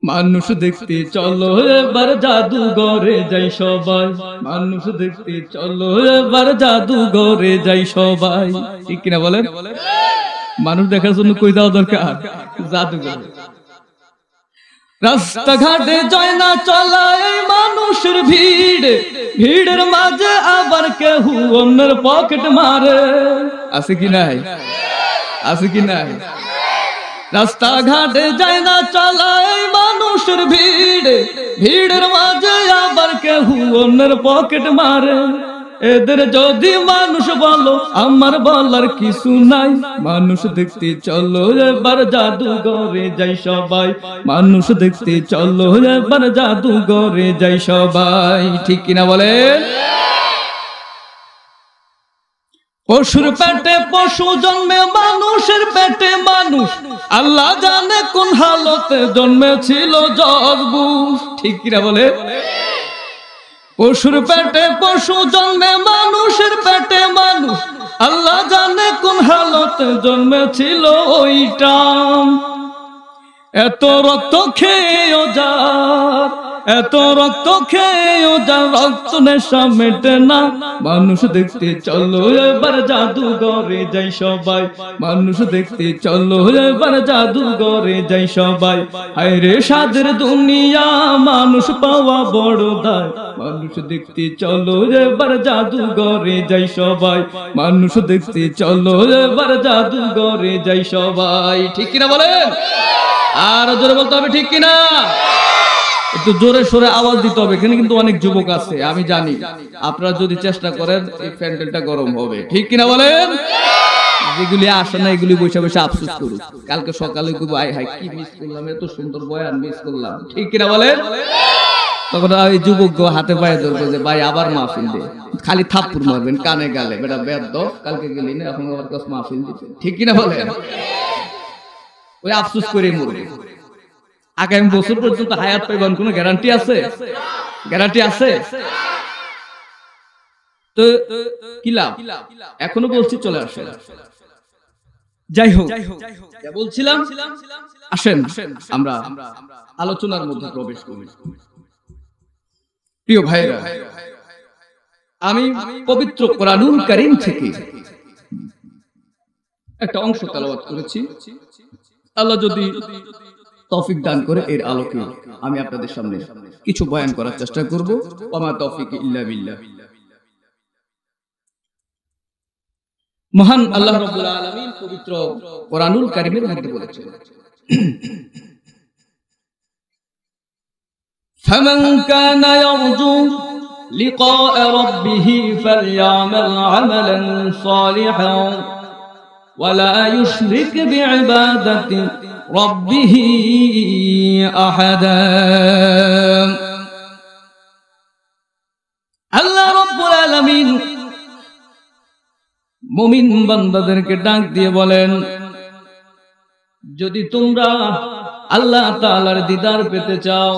মানুষ দেখতে চলো এবার জাদুঘরে যাই সবাই, মানুষ দেখতে চলো এবার জাদুঘরে যাই সবাই। ঠিক কিনা বলেন? মানুষ দেখার জন্য কই যাওয়া দরকার? জাদুঘরে। রাস্তাঘাটে যায় না চলা এই মানুষের ভিড়, ভিড়ের মাঝে আবার কেউ অন্যের পকেট মারে। আছে কি নাই? আছে কি নাই? রাস্তাঘাটে যায় না চলা এই মানুষের ভিড়, ভিড়ের মাঝে আবার কেউ অন্যের পকেট মারে। এদের যদি মানুষ বলো আমার বলার কিছু নাই, মানুষ দেখতে চলো এবার জাদুঘরে যাই সবাই, মানুষ দেখতে চলো এবার জাদুঘরে যাই সবাই। ঠিক কিনা বলেন? পশুর পেটে পশু জন্মে, মানুষের পেটে মানুষ, আল্লাহ জানে কোন হালতে জন্মেছিল জগবুস। ঠিক কিনা বলে? পশুর পেটে পশু জন্মে, মানুষের পেটে মানুষ, আল্লাহ জানে কোন হালতে জন্মেছিল ওইটা। এত রক্ত খেয়েও যার, এত রক্ত খেয়েও যার রক্ত নেশা মেটে না, মানুষ দেখতে চলো এবার জাদুঘরে যাই সবাই, মানুষ দেখতে চলো এবার জাদুঘরে যাই সবাই। হায়রে সাদের দুনিয়া মানুষ পাওয়া বড় দায়, মানুষ দেখতে চলো এবার জাদুঘরে যাই সবাই, মানুষ দেখতে চলো এবার জাদুঘরে যাই সবাই। ঠিক কিনা বলেন? আর জোরে বলতে হবে ঠিক কিনা? একটু জোরে সোরে আওয়াজ দিতে হবে। এখানে কিন্তু অনেক যুবক আছে, আমি জানি। আপনারা যদি চেষ্টা করেন এই প্যান্ডেলটা গরম হবে। ঠিক কিনা বলেন? যেগুলি আসে না এগুলি বসে বসে আফসোস করুক, কালকে সকালে আই হাই কি মিস করলাম, এত সুন্দর বয়ান মিস করলাম। ঠিক কিনা বলেন? তখন ওই যুবক হাতে পায়ে ধরবে যে ভাই আবার মাহফিল দে, খালি থাপ্পড় মারবেন কানে গালে, বেটা বেদ কালকে গেলি না এখন আবার কাছে মাহফিল দিতে। ঠিক কিনা বলেন? ওই আফসোস করে মরবে। আগামী বছর পর্যন্ত হায়াত পাইবেন কোন গ্যারান্টি আছে? গ্যারান্টি আছে? তো কি লাভ? এখনো বলছি চলে আসে। যাই হোক, বলছিলাম আসেন আমরা আলোচনার মধ্যে প্রবেশ করি। প্রিয় ভাইরা, আমি পবিত্র কোরআনুল কারীম থেকে একটা অংশ তেলাওয়াত করেছি। আল্লাহ যদি তৌফিক দান করে এর আলোকে আমি আপনাদের সামনে কিছু বয়ান করার চেষ্টা করব। ওমা তৌফিক ইল্লা বিল্লাহ। মহান আল্লাহ রাব্বুল আলামিন পবিত্র কোরআনুল কারীমের মধ্যে বলেছেন, ফামান কানা ইয়ারজু লিকা রাব্বিহি ফালইআমাল আমালান সালিহান ওয়ালা ইউশরিক বিইবাদাতি রাব্বিহি আহাদা। আল্লাহ রাব্বুল আলামিন মুমিন বান্দাদেরকে ডাক দিয়ে বলেন, যদি তোমরা আল্লাহ তাআলার দিদার পেতে চাও,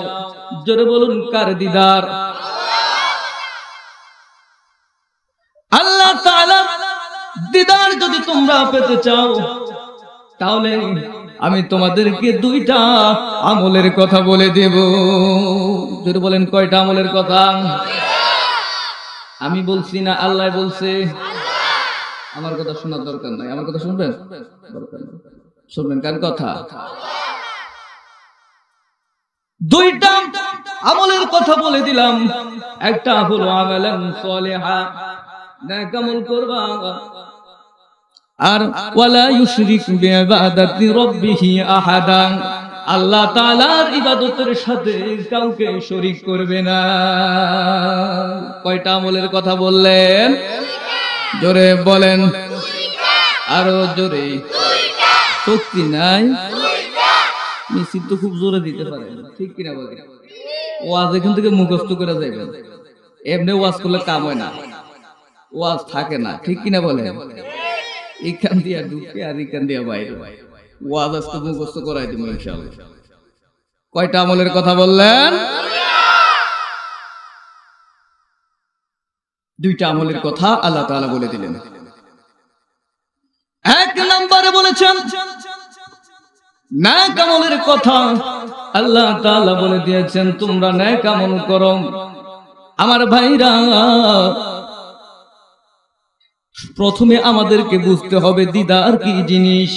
জোরে বলুন কার দিদার? আল্লাহ তাআলার দিদার যদি তোমরা পেতে চাও, তাহলে আমি তোমাদেরকে দুইটা আমলের কথা বলে দেব। যদি বলেন কয়টা আমলের কথা? আমি বলছি না আল্লাহ বলছে? আমার কথা শোনার দরকার নাই। আমার কথা শুনবেন? শুনবেন কার কথা? দুইটা আমলের কথা বলে দিলাম। একটা হলো আমালান সালিহা, নেক আমল করবা, আর ওয়ালা ইউশরিক বিইবাদাতি রাব্বিহি আহাদা, আল্লাহ তাআলার ইবাদতের সাথে কাউকে শরীক করবে না। কয়টা আমলের কথা বললেন? জোরে বলেন, আরো জোরে। শক্তি নাই, মিছিল তো খুব জোরে দিতে পারে। ঠিক কিনা বলেন? ওয়াজ এখান থেকে মুখস্থ করে যাবেন। এমনি ওয়াজ করলে কাম হয় না, ওয়াজ থাকে না। ঠিক কিনা বলেন? এখান দিয়া ঢুকে আর এখান দিয়া বাইরে, ওয়াজ আজকে মুখস্থ করাই দেবো ইনশাআল্লাহ। কয়টা আমলের কথা বললেন? দুইটা আমলের কথা আল্লাহ তাআলা বলে দিলেন। এক নম্বরে বলেছেন নেক আমলের কথা আল্লাহ তাআলা বলে দিয়েছেন, তোমরা নেক আমল করো। আমার ভাইরা, প্রথমে আমাদেরকে বুঝতে হবে দিদার কি জিনিস,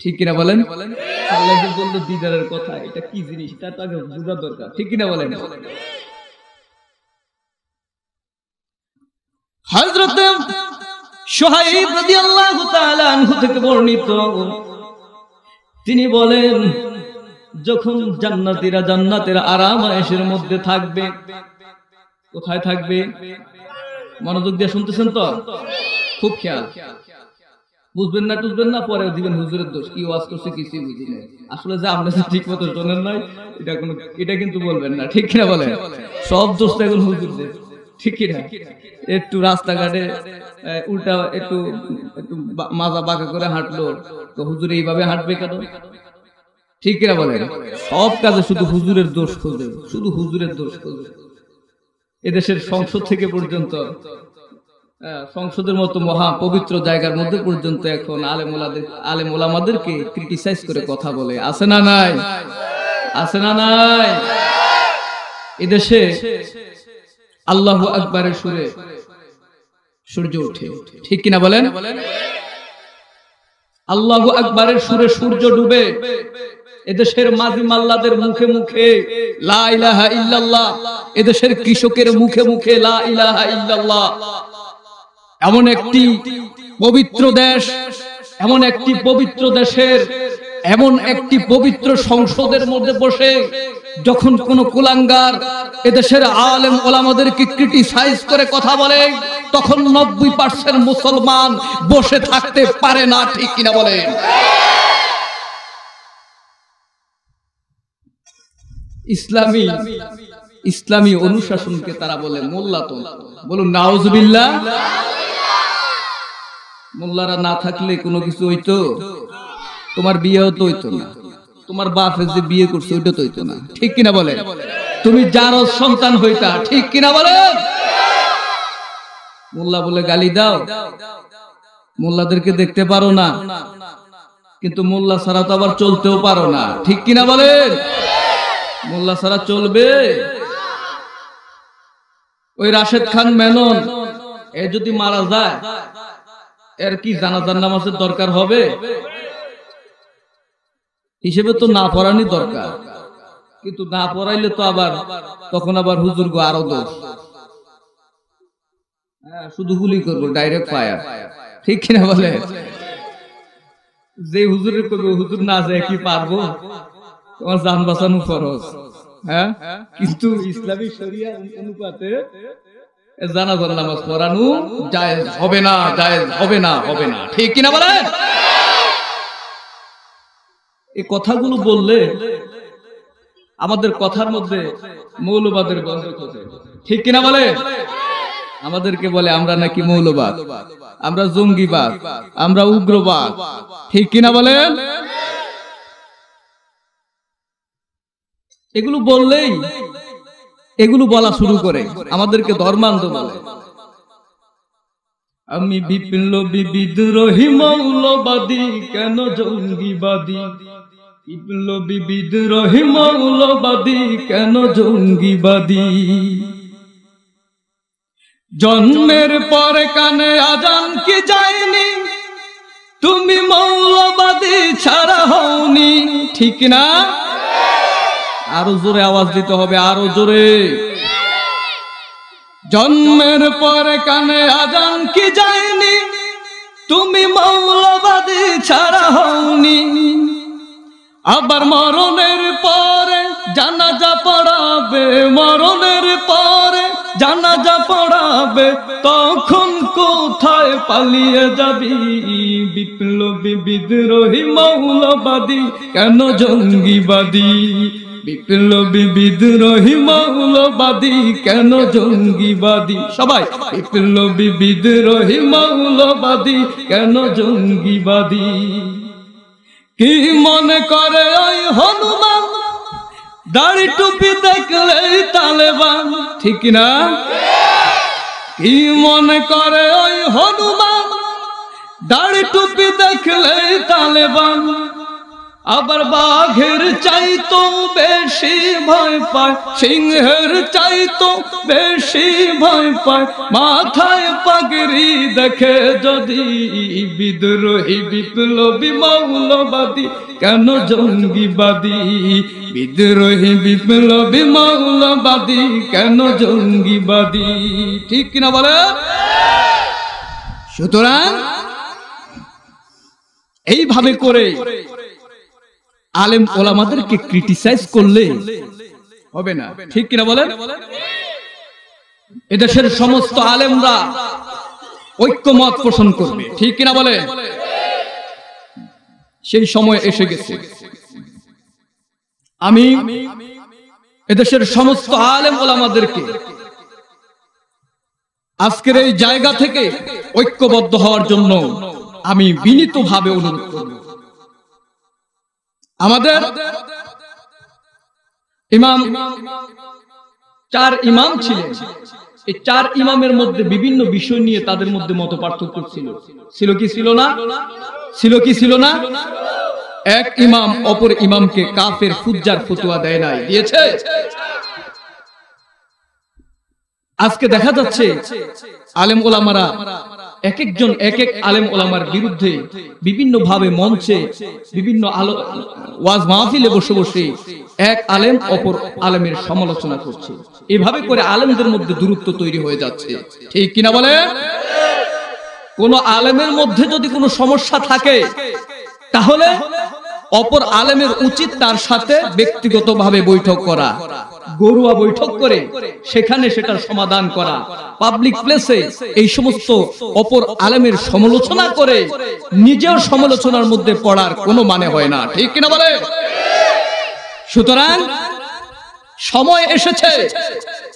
ঠিক কিনা বলেন? আল্লাহ যে বলল দিদারের কথা, এটা কি জিনিস তা তো আগে বোঝা দরকার, ঠিক কিনা বলেন? হযরত শুহাইব রাদিয়াল্লাহু তাআলা আনহু থেকে বর্ণিত, তিনি বলেন, যখন জান্নাতীরা জান্নাতের আরাম আয়েশের মধ্যে থাকবে, কোথায় থাকবে? মনোযোগ দিয়ে শুনতেছেন তো? খুব খেয়াল, বুঝবেন না টুঝবেন না, পরে দিবেন হুজুরের দোষ, কি ওয়াজ করছে কিছুই বুঝি না। আসলে যে আপনি ঠিক মতো শোনেন নাই, এটা কিন্তু বলবেন না, ঠিক কিনা বলেন? সব দোষটা এখন হুজুরদের, ঠিক কিনা? একটু রাস্তাঘাটে উল্টা একটু একটু মাজা বাঁকা করে হাঁটলো, তো হুজুর এইভাবে হাঁটবে কেন, ঠিক কিনা বলেন? সব কাজে শুধু হুজুরের দোষ খোঁজে, শুধু হুজুরের দোষ খোঁজে। এদেশের সংসদ থেকে পর্যন্ত, সংসদের মতো মহা পবিত্র জায়গার মধ্যে পর্যন্ত এখন আলেম ওলামাদেরকে ক্রিটিসাইজ করে কথা বলে, আছে না নাই? আছে না নাই? এদেশে আল্লাহু আকবারের সুরে সূর্য ওঠে, ঠিক কিনা বলেন? আল্লাহু আকবারের সুরে সূর্য ডুবে। এদেশের মাঝি মাল্লাদের মুখে মুখে লা ইলাহা ইল্লাল্লাহ, এদেশের কৃষকের মুখে মুখে লা ইলাহা ইল্লাল্লাহ। এমন একটি পবিত্র দেশ, এমন একটি পবিত্র দেশের এমন একটি পবিত্র সংসদের মধ্যে বসে যখন কোন কুলাঙ্গার এদেশের আলেম ওলামাদেরকে ক্রিটিসাইজ করে কথা বলে, তখন 90% মুসলমান বসে থাকতে পারে না, ঠিক কিনা বলেন? ইসলামী অনুশাসনকে তারা বলে মোল্লাতন্ত্র। বলুন নাউজুবিল্লাহ। মোল্লারা না থাকলে কোনো কিছু হইতো? তোমার বিয়েও তো হইতো না, তোমার বাপে যে বিয়ে করছে ওইটা তো হইতো না, ঠিক কিনা বলে? তুমি যার সন্তান হইতা, ঠিক কিনা বলে? মোল্লা বলে গালি দাও, মোল্লাদেরকে দেখতে পারো না, কিন্তু মোল্লা ছাড়া তো আবার চলতেও পারো না, ঠিক কিনা বলেন? মোল্লা ছাড়া চলবে? ওই রাশেদ খান মেনন এ যদি মারা যায়, এর কি জানাজার নামাজের দরকার হবে? হিসেবে তো না পড়ানি দরকার, কিন্তু না পড়াইলে তো আবার তখন আবার হুজুর গো আরো দোষ, শুধু গুলি করবো, ডাইরেক্ট ফায়ার, ঠিক কিনা বলে? যে হুজুরের করবে, হুজুর না যায় কি পারবো? তোমার জান বাঁচানো ফরজ, হ্যাঁ, কিন্তু ইসলামী শরিয়া অনুপাতে জানাজার নামাজ পড়ানো জায়েজ হবে না, জায়েজ হবে না, হবে না, ঠিক কিনা বলেন? এই কথাগুলো বললে আমাদের কথার মধ্যে মৌলবাদের গন্ধ খোঁজে, ঠিক কিনা বলে? আমাদেরকে বলে আমরা নাকি মৌলবাদ, আমরা জঙ্গিবাদ, আমরা উগ্রবাদ, ঠিক কিনা বলেন? এগুলো বললেই এগুলো বলা শুরু করে, আমাদেরকে ধর্মান্ধ বলে। আমি বিপ্লবী বিদ্রোহী মৌলবাদী, কেন জঙ্গিবাদী? বিপ্লবী বিদ্রোহী মৌলবাদী, কেন জঙ্গিবাদী? জন্মের পরে কানে আজান কি যায়নি, তুমি মৌলবাদী ছাড়া হওনি, ঠিক না? আরো জোরে আওয়াজ দিতে হবে, আরো জোরে। জন্মের পরে কানে আজান কি যায়নি, তুমি মৌলবাদী ছাড়া হওনি। আবার মরণের পরে জানাজা পড়াবে, মরণের পরে জানাজা পড়াবে, তখন কোথায় পালিয়ে যাবি? বিপ্লবী বিদ্রোহী মৌলবাদী, কেন জঙ্গিবাদী? বিপ্লবী বিদ্রোহী মৌলবাদী, কেন জঙ্গিবাদী? সবাই বিপ্লবী বিদ্রোহী মৌলবাদী, কেন জঙ্গিবাদী? কি মনে করে ওই হনুমান, দাড়ি টুপি দেখলেই তালেবান, ঠিক না? কি মনে করে ওই হনুমান, দাড়ি টুপি দেখলেই তালেবান? আবার বাঘের চাইতো বেশি ভয় পায়, সিংহের চাইতো বেশি ভয় পায়, মাথায় পাগড়ি দেখে যদি বিদ্রোহী বিপ্লবী মৌলবাদী কেন জঙ্গিবাদী, বিদ্রোহী বিপ্লবী মৌলবাদী কেন জঙ্গিবাদী, ঠিক কিনা বলে? সুতরাং এইভাবে করে আলেম ওলামাদেরকে ক্রিটিসাইজ করলে হবে না, ঠিক কিনা বলেন? এদেশের সমস্ত আলেমরা ঐক্যমত পোষণ করবে, ঠিক কিনা বলেন? সেই সময় এসে গেছে। আমি এদেশের সমস্ত আলেম ওলামাদেরকে আজকের এই জায়গা থেকে ঐক্যবদ্ধ হওয়ার জন্য আমি বিনীতভাবে অনুরোধ করব। আমাদের ইমাম, 4 ইমাম ছিলেন। এই 4 ইমামের মধ্যে বিভিন্ন বিষয় নিয়ে তাদের মধ্যে মত পার্থক্য ছিল। ছিল কি ছিল না? ছিল কি ছিল না? এক ইমাম অপর ইমামকে কাফের ফুজ্জার ফতোয়া দেয় নাই, দিয়েছে? আজকে দেখা যাচ্ছে আলেম ওলামারা এক একজন এক এক আলেম ওলামার বিরুদ্ধে বিভিন্ন ভাবে মঞ্চে বিভিন্ন ওয়াজ মাহফিলে বসে বসে এক আলেম অপর আলেমের সমালোচনা করছে। এভাবে করে আলেমদের মধ্যে দূরত্ব তৈরি হয়ে যাচ্ছে, ঠিক কিনা বলে? কোন আলেমের মধ্যে যদি কোনো সমস্যা থাকে তাহলে অপর আলেমের উচিত তার সাথে ব্যক্তিগতভাবে বৈঠক করা, গরুয়া বৈঠক করে সেখানে সেটার সমাধান করা। পাবলিক প্লেসে এই সমস্ত অপর আলেমের সমালোচনা করে নিজের সমালোচনার মধ্যে পড়ার কোনো মানে হয় না, ঠিক কিনা বলে? সুতরাং সময় এসেছে,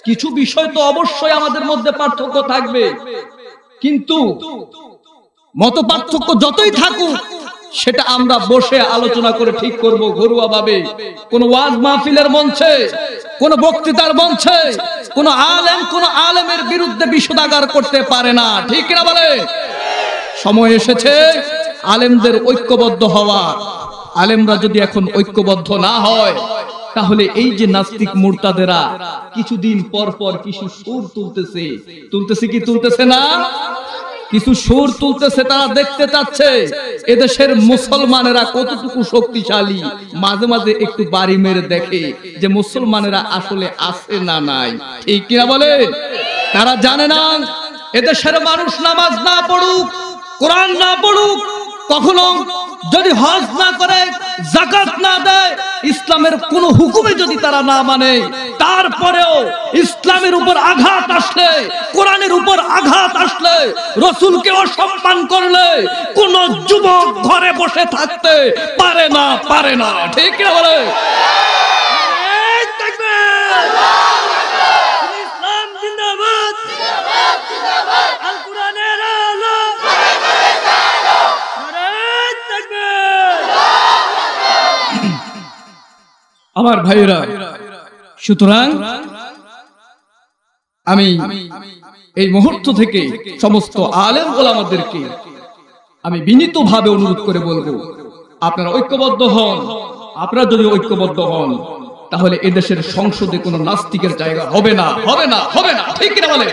কিছু বিষয় তো অবশ্যই আমাদের মধ্যে পার্থক্য থাকবে, কিন্তু মত পার্থক্য যতই থাকুক সেটা আমরা বসে আলোচনা করে ঠিক করব ঘরোয়া ভাবে। কোন ওয়াজ মাহফিলের মঞ্চে, কোন বক্তৃতার মঞ্চে কোন আলেমের বিরুদ্ধে বিষোদাগার করতে পারে না, ঠিক না বলে? সময় এসেছে আলেমদের ঐক্যবদ্ধ হওয়া। আলেমরা যদি এখন ঐক্যবদ্ধ না হয় তাহলে এই যে নাস্তিক মুরতাদেরা কিছুদিন পর পর কিছু সুর তুলতেছে কি তুলতেছে না? কিছু সুর তুলতেছে, তারা দেখতে চাচ্ছে এদেশের মুসলমানেরা কতটুকু শক্তিশালী। মাঝে মাঝে একটু বাড়ি মেরে দেখে যে মুসলমানেরা আসলে আছে না নাই, ঠিক কিনা বলে? তারা জানে না এদেশের মানুষ নামাজ না পড়ুক, কোরআন না পড়ুক, কখনো যদি হজ না করে, যাকাত না দেয়, ইসলামের কোন হুকুমে যদি তারা না মানে, তারপরেও ইসলামের উপর আঘাত আসলে, কোরআনের উপর আঘাত আসলে, রাসূলকে অসম্মান করলে কোন যুবক ঘরে বসে থাকতে পারে না, ঠিক না বলে? ইসলাম জিন্দাবাদ, আল কোরআনের আলো, আমার ভাইরা। সুতরাং আমি এই মুহূর্ত থেকে সমস্ত আলেম ওলামাদেরকে আমি বিনীতভাবে অনুরোধ করে বলবো, আপনারা ঐক্যবদ্ধ হন। আপনারা যদি ঐক্যবদ্ধ হন তাহলে এদেশের সংসদে কোনো নাস্তিকের জায়গা হবে না, ঠিক কিনা বলে?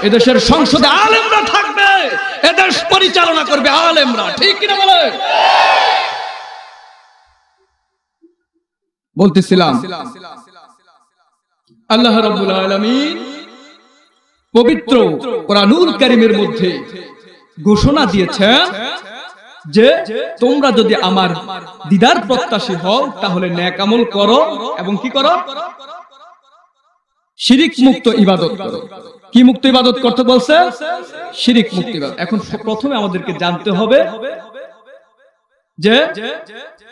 এদেশের সংসদে আলেমরা থাকবে, এদেশ পরিচালনা করবে আলেমরা, ঠিক কিনা বলে? বলতেছিলাম আল্লাহ রাব্বুল আলামিন পবিত্র কোরআনুল কারীমের মধ্যে ঘোষণা দিয়েছেন যে তোমরা যদি আমার দিদার প্রত্যাশী হও তাহলে নেক আমল করো এবং কি করো? শিরিক মুক্ত ইবাদত করো। কি মুক্ত ইবাদত করতে বলছে? শিরিক মুক্ত ইবাদত। এখন প্রথমে আমাদেরকে জানতে হবে যে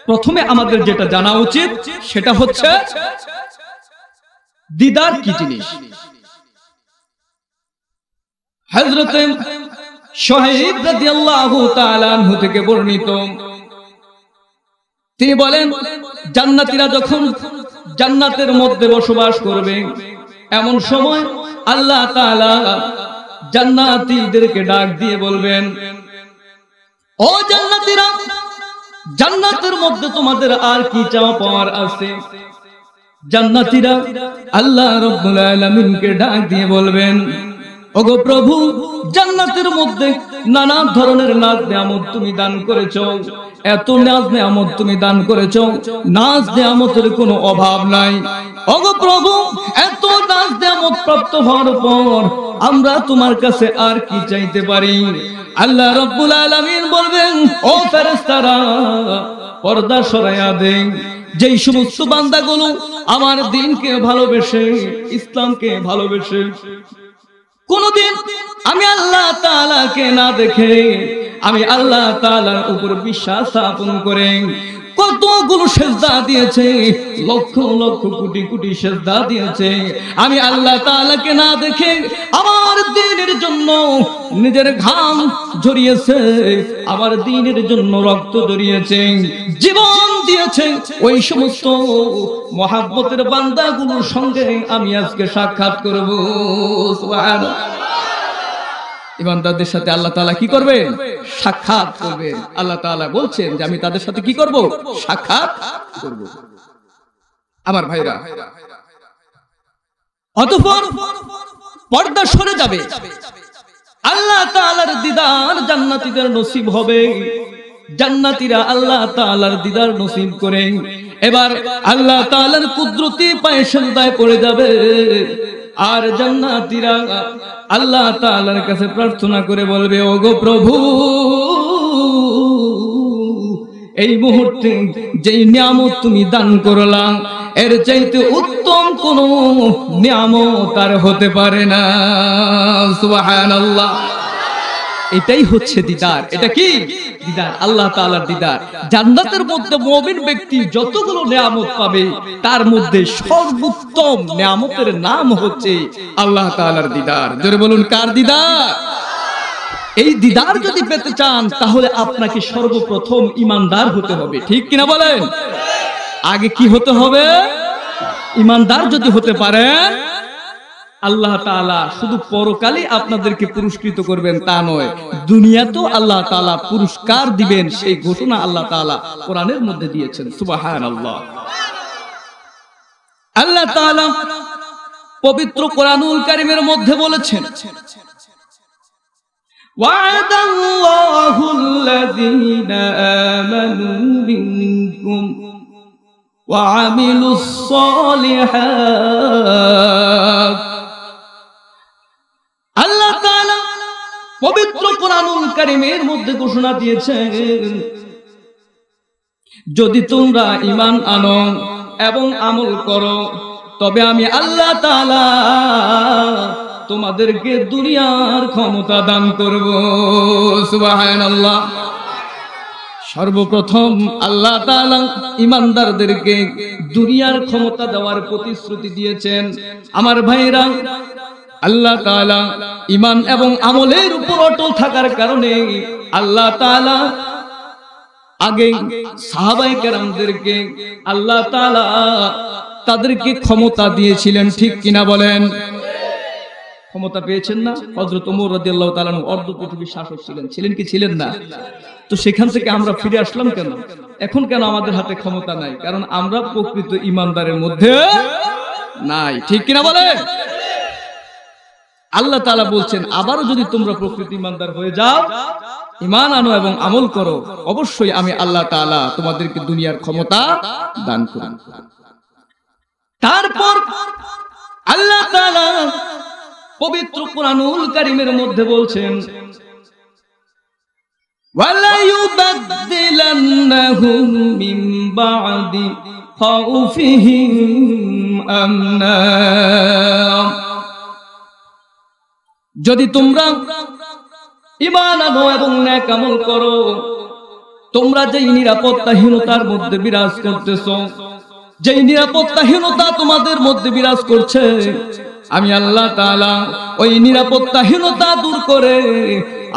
প্রথমে আমাদের যেটা জানা উচিত সেটা হচ্ছে দিদার কি জিনিস। হযরত শুআয়ব রাদিয়াল্লাহু তাআলা আনহু থেকে বর্ণিত, তিনি বলেন জান্নাতীরা যখন জান্নাতের মধ্যে বসবাস করবে এমন সময় আল্লাহ তাআলা জান্নাতীদেরকে ডাক দিয়ে বলবেন, ও জান্নাতীরা, জান্নাতের মধ্যে তোমাদের আর কি চাওয়া পাওয়ার আছে? জান্নাতীরা আল্লাহ রাব্বুল আলামিনকে ডাক দিয়ে বলবেন, ওগো প্রভু, জান্নাতের মধ্যে নানা ধরনের নাজ নিয়ামত তুমি দান করেছো, এত নাজ নিয়ামত তুমি দান করেছো, নাজ নিয়ামতের কোনো অভাব নাই। ওগো প্রভু, এত নাজ নিয়ামত প্রাপ্ত হওয়ার পর আমরা তোমার কাছে আর কি চাইতে পারি? আল্লাহ রাব্বুল আলামিন বলবেন, ও ফেরেশতারা, পর্দা সরাইয়া দেন। যেই সমস্ত বান্দাগুলো আমার দ্বীনকে ভালোবেসে, ইসলামকে ভালোবেসে, কোনদিন আমি আল্লাহ তাআলাকে না দেখে আমি আল্লাহ তাআলার উপর বিশ্বাস স্থাপন করে কতগুলো সেজদা দিয়েছে, লক্ষ লক্ষ কোটি কোটি সেজদা দিয়েছে, আমি আল্লাহ তাআলাকে না দেখে আমার দ্বীনের জন্য নিজের ঘাম ঝরিয়েছে, আমার দ্বীনের জন্য রক্ত ঝরিয়েছে, জীবন দিয়েছে, ওই সমস্ত মহাব্বতের বান্দাগুলোর সঙ্গে আমি আজকে সাক্ষাৎ করব। সুবহানাল্লাহ। ইমানদারদের সাথে আল্লাহ তাআলা কি করবেন? সাক্ষাৎ করবেন। আল্লাহ তাআলা বলছেন যে আমি তাদের সাথে কি করব? সাক্ষাৎ করব। আমার ভাইরা, অতঃপর পর্দা সরে যাবে, আল্লাহ তাআলার দিদার জান্নাতীদের নসিব হবে। জান্নাতীরা আল্লাহ তাআলার দিদার নসিব করে এবার আল্লাহ তাআলার কুদরতি পায়ে সিজদায় পড়ে যাবে। আর জান্নাতীরা আল্লাহ তাআলার কাছে প্রার্থনা করে বলবে, ওগো প্রভু, এই মুহূর্তে যেই নিয়ামত তুমি দান করলা, এর চাইতে উত্তম কোন নিয়ামত আর হতে পারে না। সুবহানাল্লাহ। এটাই হচ্ছে দিদার। এটা কি দিদার? আল্লাহ তাআলার দিদার। জান্নাতের মধ্যে মুমিন ব্যক্তি যতগুলো নিয়ামত পাবে তার মধ্যে সর্বোত্তম নিয়ামতের নাম হচ্ছে আল্লাহ তাআলার দিদার। জোরে বলুন, কার দিদার? এই দিদার যদি পেতে চান তাহলে আপনাকে সর্বপ্রথম ইমানদার হতে হবে। ঠিক কিনা বলেন? আগে কি হতে হবে? ইমানদার যদি হতে পারেন, আল্লাহ তাআলা শুধু পরকালে আপনাদেরকে পুরস্কৃত করবেন তা নয়, দুনিয়াতেও আল্লাহ তাআলা পুরস্কার দিবেন, সেই ঘোষণা আল্লাহ তাআলা কোরআনের মধ্যে দিয়েছেন। সুবহানাল্লাহ। আল্লাহ তাআলা পবিত্র কোরআনুল কারীমের মধ্যে বলেছেন, ওয়া'দাল্লাহুল্লাযীনা আমানু মিনকুম ওয়া আমিলুস সালিহাত। আল্লাহ তাআলা পবিত্র কোরআনুল কারীমের মধ্যে ঘোষণা দিয়েছেন, যদি তোমরা ঈমান আনো এবং আমল করো তবে আমি আল্লাহ তাআলা তোমাদেরকে দুনিয়ার ক্ষমতা দান করব। সুবহানাল্লাহ। সর্বপ্রথম আল্লাহ তাআলা ঈমানদারদেরকে দুনিয়ার ক্ষমতা দেওয়ার প্রতিশ্রুতি দিয়েছেন। আমার ভাইরা, আল্লাহ তাআলা ঈমান এবং আমলের উপর অটল থাকার কারণে আল্লাহ তাআলা আগে সাহাবায়ে কেরামদেরকে আল্লাহ তাআলা তাদেরকে ক্ষমতা দিয়েছিলেন। ঠিক কিনা বলেন? ক্ষমতা পেয়েছেন না? হযরত ওমর রাদিয়াল্লাহু তাআলা অর্ধ পৃথিবীর শাসক ছিলেন। ছিলেন কি ছিলেন না? তো সেখান থেকে আমরা ফিরে আসলাম কেন? এখন কেন আমাদের হাতে ক্ষমতা নাই? কারণ আমরা প্রকৃত ঈমানদারের মধ্যে নাই। ঠিক কিনা বলেন? আল্লাহ তাআলা বলছেন, আবারও যদি তোমরা প্রকৃত ঈমানদার হয়ে যাও, ঈমান আনো এবং আমল করো, অবশ্যই আমি আল্লাহ তাআলা তোমাদেরকে দুনিয়ার ক্ষমতা দান করব। তারপর আল্লাহ তাআলা পবিত্র কোরআনুল কারীমের মধ্যে বলছেন, ওয়ালা ইউবাদদিলান্নাহুম মিন বা'দি খাউফিহিম আমনা। যদি তোমরা ঈমান আনো এবং নেক আমল করো, তোমরা যেই নিরাপত্তাহীনতার মধ্যে বিরাজ করতেছো, যেই নিরাপত্তাহীনতা তোমাদের মধ্যে বিরাজ করছে, আমি আল্লাহ তাআলা ওই নিরাপত্তাহীনতা দূর করে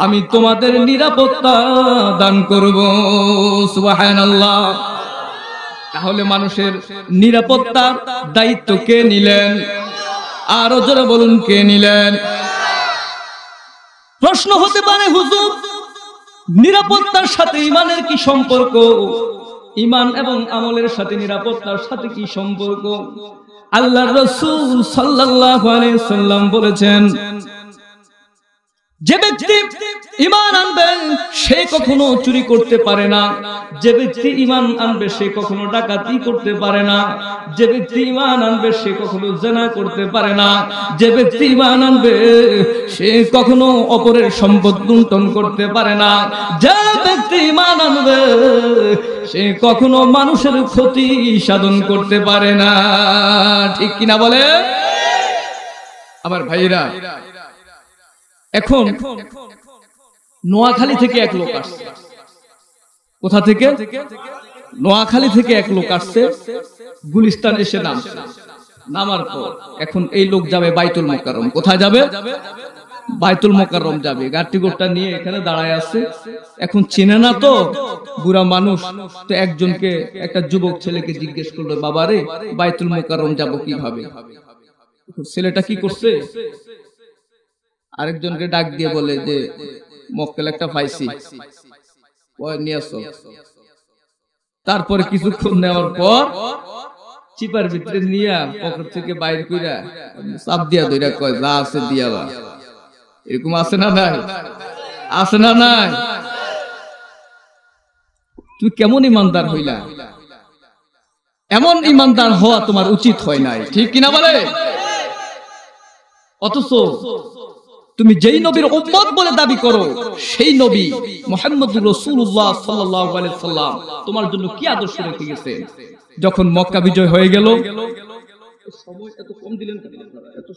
আমি তোমাদের নিরাপত্তা দান করব। সুবহানাল্লাহ। তাহলে মানুষের নিরাপত্তার দায়িত্ব কে নিলেন? আরো জোরে বলুন, কে নিলেন? প্রশ্ন হতে পারে, হুজুর নিরাপত্তার সাথে ইমানের কি সম্পর্ক? ইমান এবং আমলের সাথে নিরাপত্তার সাথে কি সম্পর্ক? আল্লাহর রাসূল সাল্লাল্লাহু আলাইহি সাল্লাম বলেছেন, যে ব্যক্তি ঈমান আনবে সে কখনো চুরি করতে পারে না, যে ব্যক্তি ঈমান আনবে সে কখনো ডাকাতি করতে পারে না, যে ব্যক্তি ঈমান আনবে সে কখনো জিনা করতে পারে না, যে ব্যক্তি ঈমান আনবে সে কখনো অপরের সম্পদ লুণ্ঠন করতে পারে না, যে ব্যক্তি ঈমান আনবে সে কখনো মানুষের ক্ষতি সাধন করতে পারে না। ঠিক কিনা বলে? আমার ভাইরা, এখন নোয়াখালী থেকে এক লোক আসছে। কোথা থেকে? নোয়াখালী থেকে এক লোক আসছে, গুলিস্তান এসে নামছে। নামার পর এখন এই লোক যাবে বাইতুল মুকাররম। কোথায় যাবে? বাইতুল মুকাররম যাবে। গাড়ি গোটা নিয়ে এখানে দাঁড়ায় আছে। এখন চেনে না তো, বুড়া মানুষ তো একজনকে, একটা যুবক ছেলেকে জিজ্ঞেস করলো, বাবা রে বাইতুল মুকাররম যাব কিভাবে? ছেলেটা কি করছে? আরেকজনকে ডাক দিয়ে বলে যে মক্কেল একটা পাইছি, ওই নিয়ে আসো। তারপরে কিছুক্ষণ নেওয়ার পর চিপার ভিতরে নিয়ে পকেট থেকে বাইর কইরা চাপ দিয়া ধইরা কয়, যা আছে দিয়া বা। এরকম আছে না নাই? আছে না নাই? তুমি কেমন ইমানদার হইলা? এমন ইমানদার হওয়া তোমার উচিত হয় নাই। ঠিক কিনা বলে? অথচ তুমি যেই নবীর উম্মত বলে দাবি করো, সেই নবী মুহাম্মদুর রাসূলুল্লাহ সাল্লাল্লাহু আলাইহি সাল্লাম তোমার জন্য কি আদর্শ রেখে গেছে? যখন মক্কা বিজয় হয়ে গেল, সময় এত কম দিলেন কেন আপনারা? এত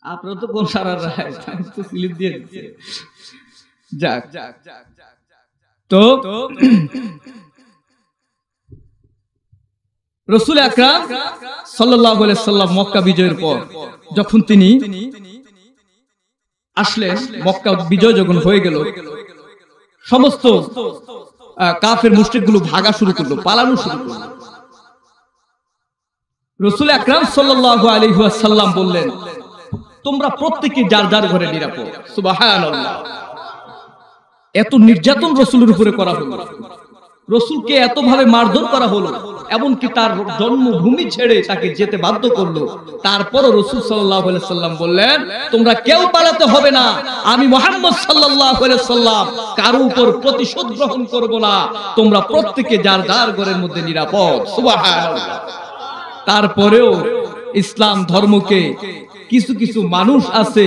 আপনারা তো কোন সারা রায় তো স্লিপ দিয়ে দিচ্ছে। যাক, তো রাসূল আকরাম সাল্লাল্লাহু আলাইহি সাল্লাম মক্কা বিজয়ের পর যখন তিনি আসলেন, মক্কা বিজয় যখন হয়ে গেল, সমস্ত কাফের মুশরিকগুলো ভাগা শুরু করলো, পালানো শুরু করলো। রাসূল আকরাম সাল্লাল্লাহু আলাইহি ওয়াসাল্লাম বললেন, তোমরা প্রত্যেকে যার যার ঘরে নিরাপদ। সুবহানাল্লাহ। এত নির্যাতন রাসূলের উপরে করা হলো, রাসূলকে এত ভাবে মারধর করা হলো, এমনকি তার জন্মভূমি ছেড়ে তাকে যেতে বাধ্য করলো। তারপরও রাসূল সাল্লাল্লাহু আলাইহি সাল্লাম বললেন, তোমরা কেউ পালাতে হবে না, আমি মুহাম্মদ সাল্লাল্লাহু আলাইহি সাল্লাম কারো উপর প্রতিশোধ গ্রহণ করব না, তোমরা প্রত্যেকে যার যার ঘরের মধ্যে নিরাপদ। সুবহানাল্লাহ। তারপরেও ইসলাম ধর্মকে কিছু কিছু মানুষ আছে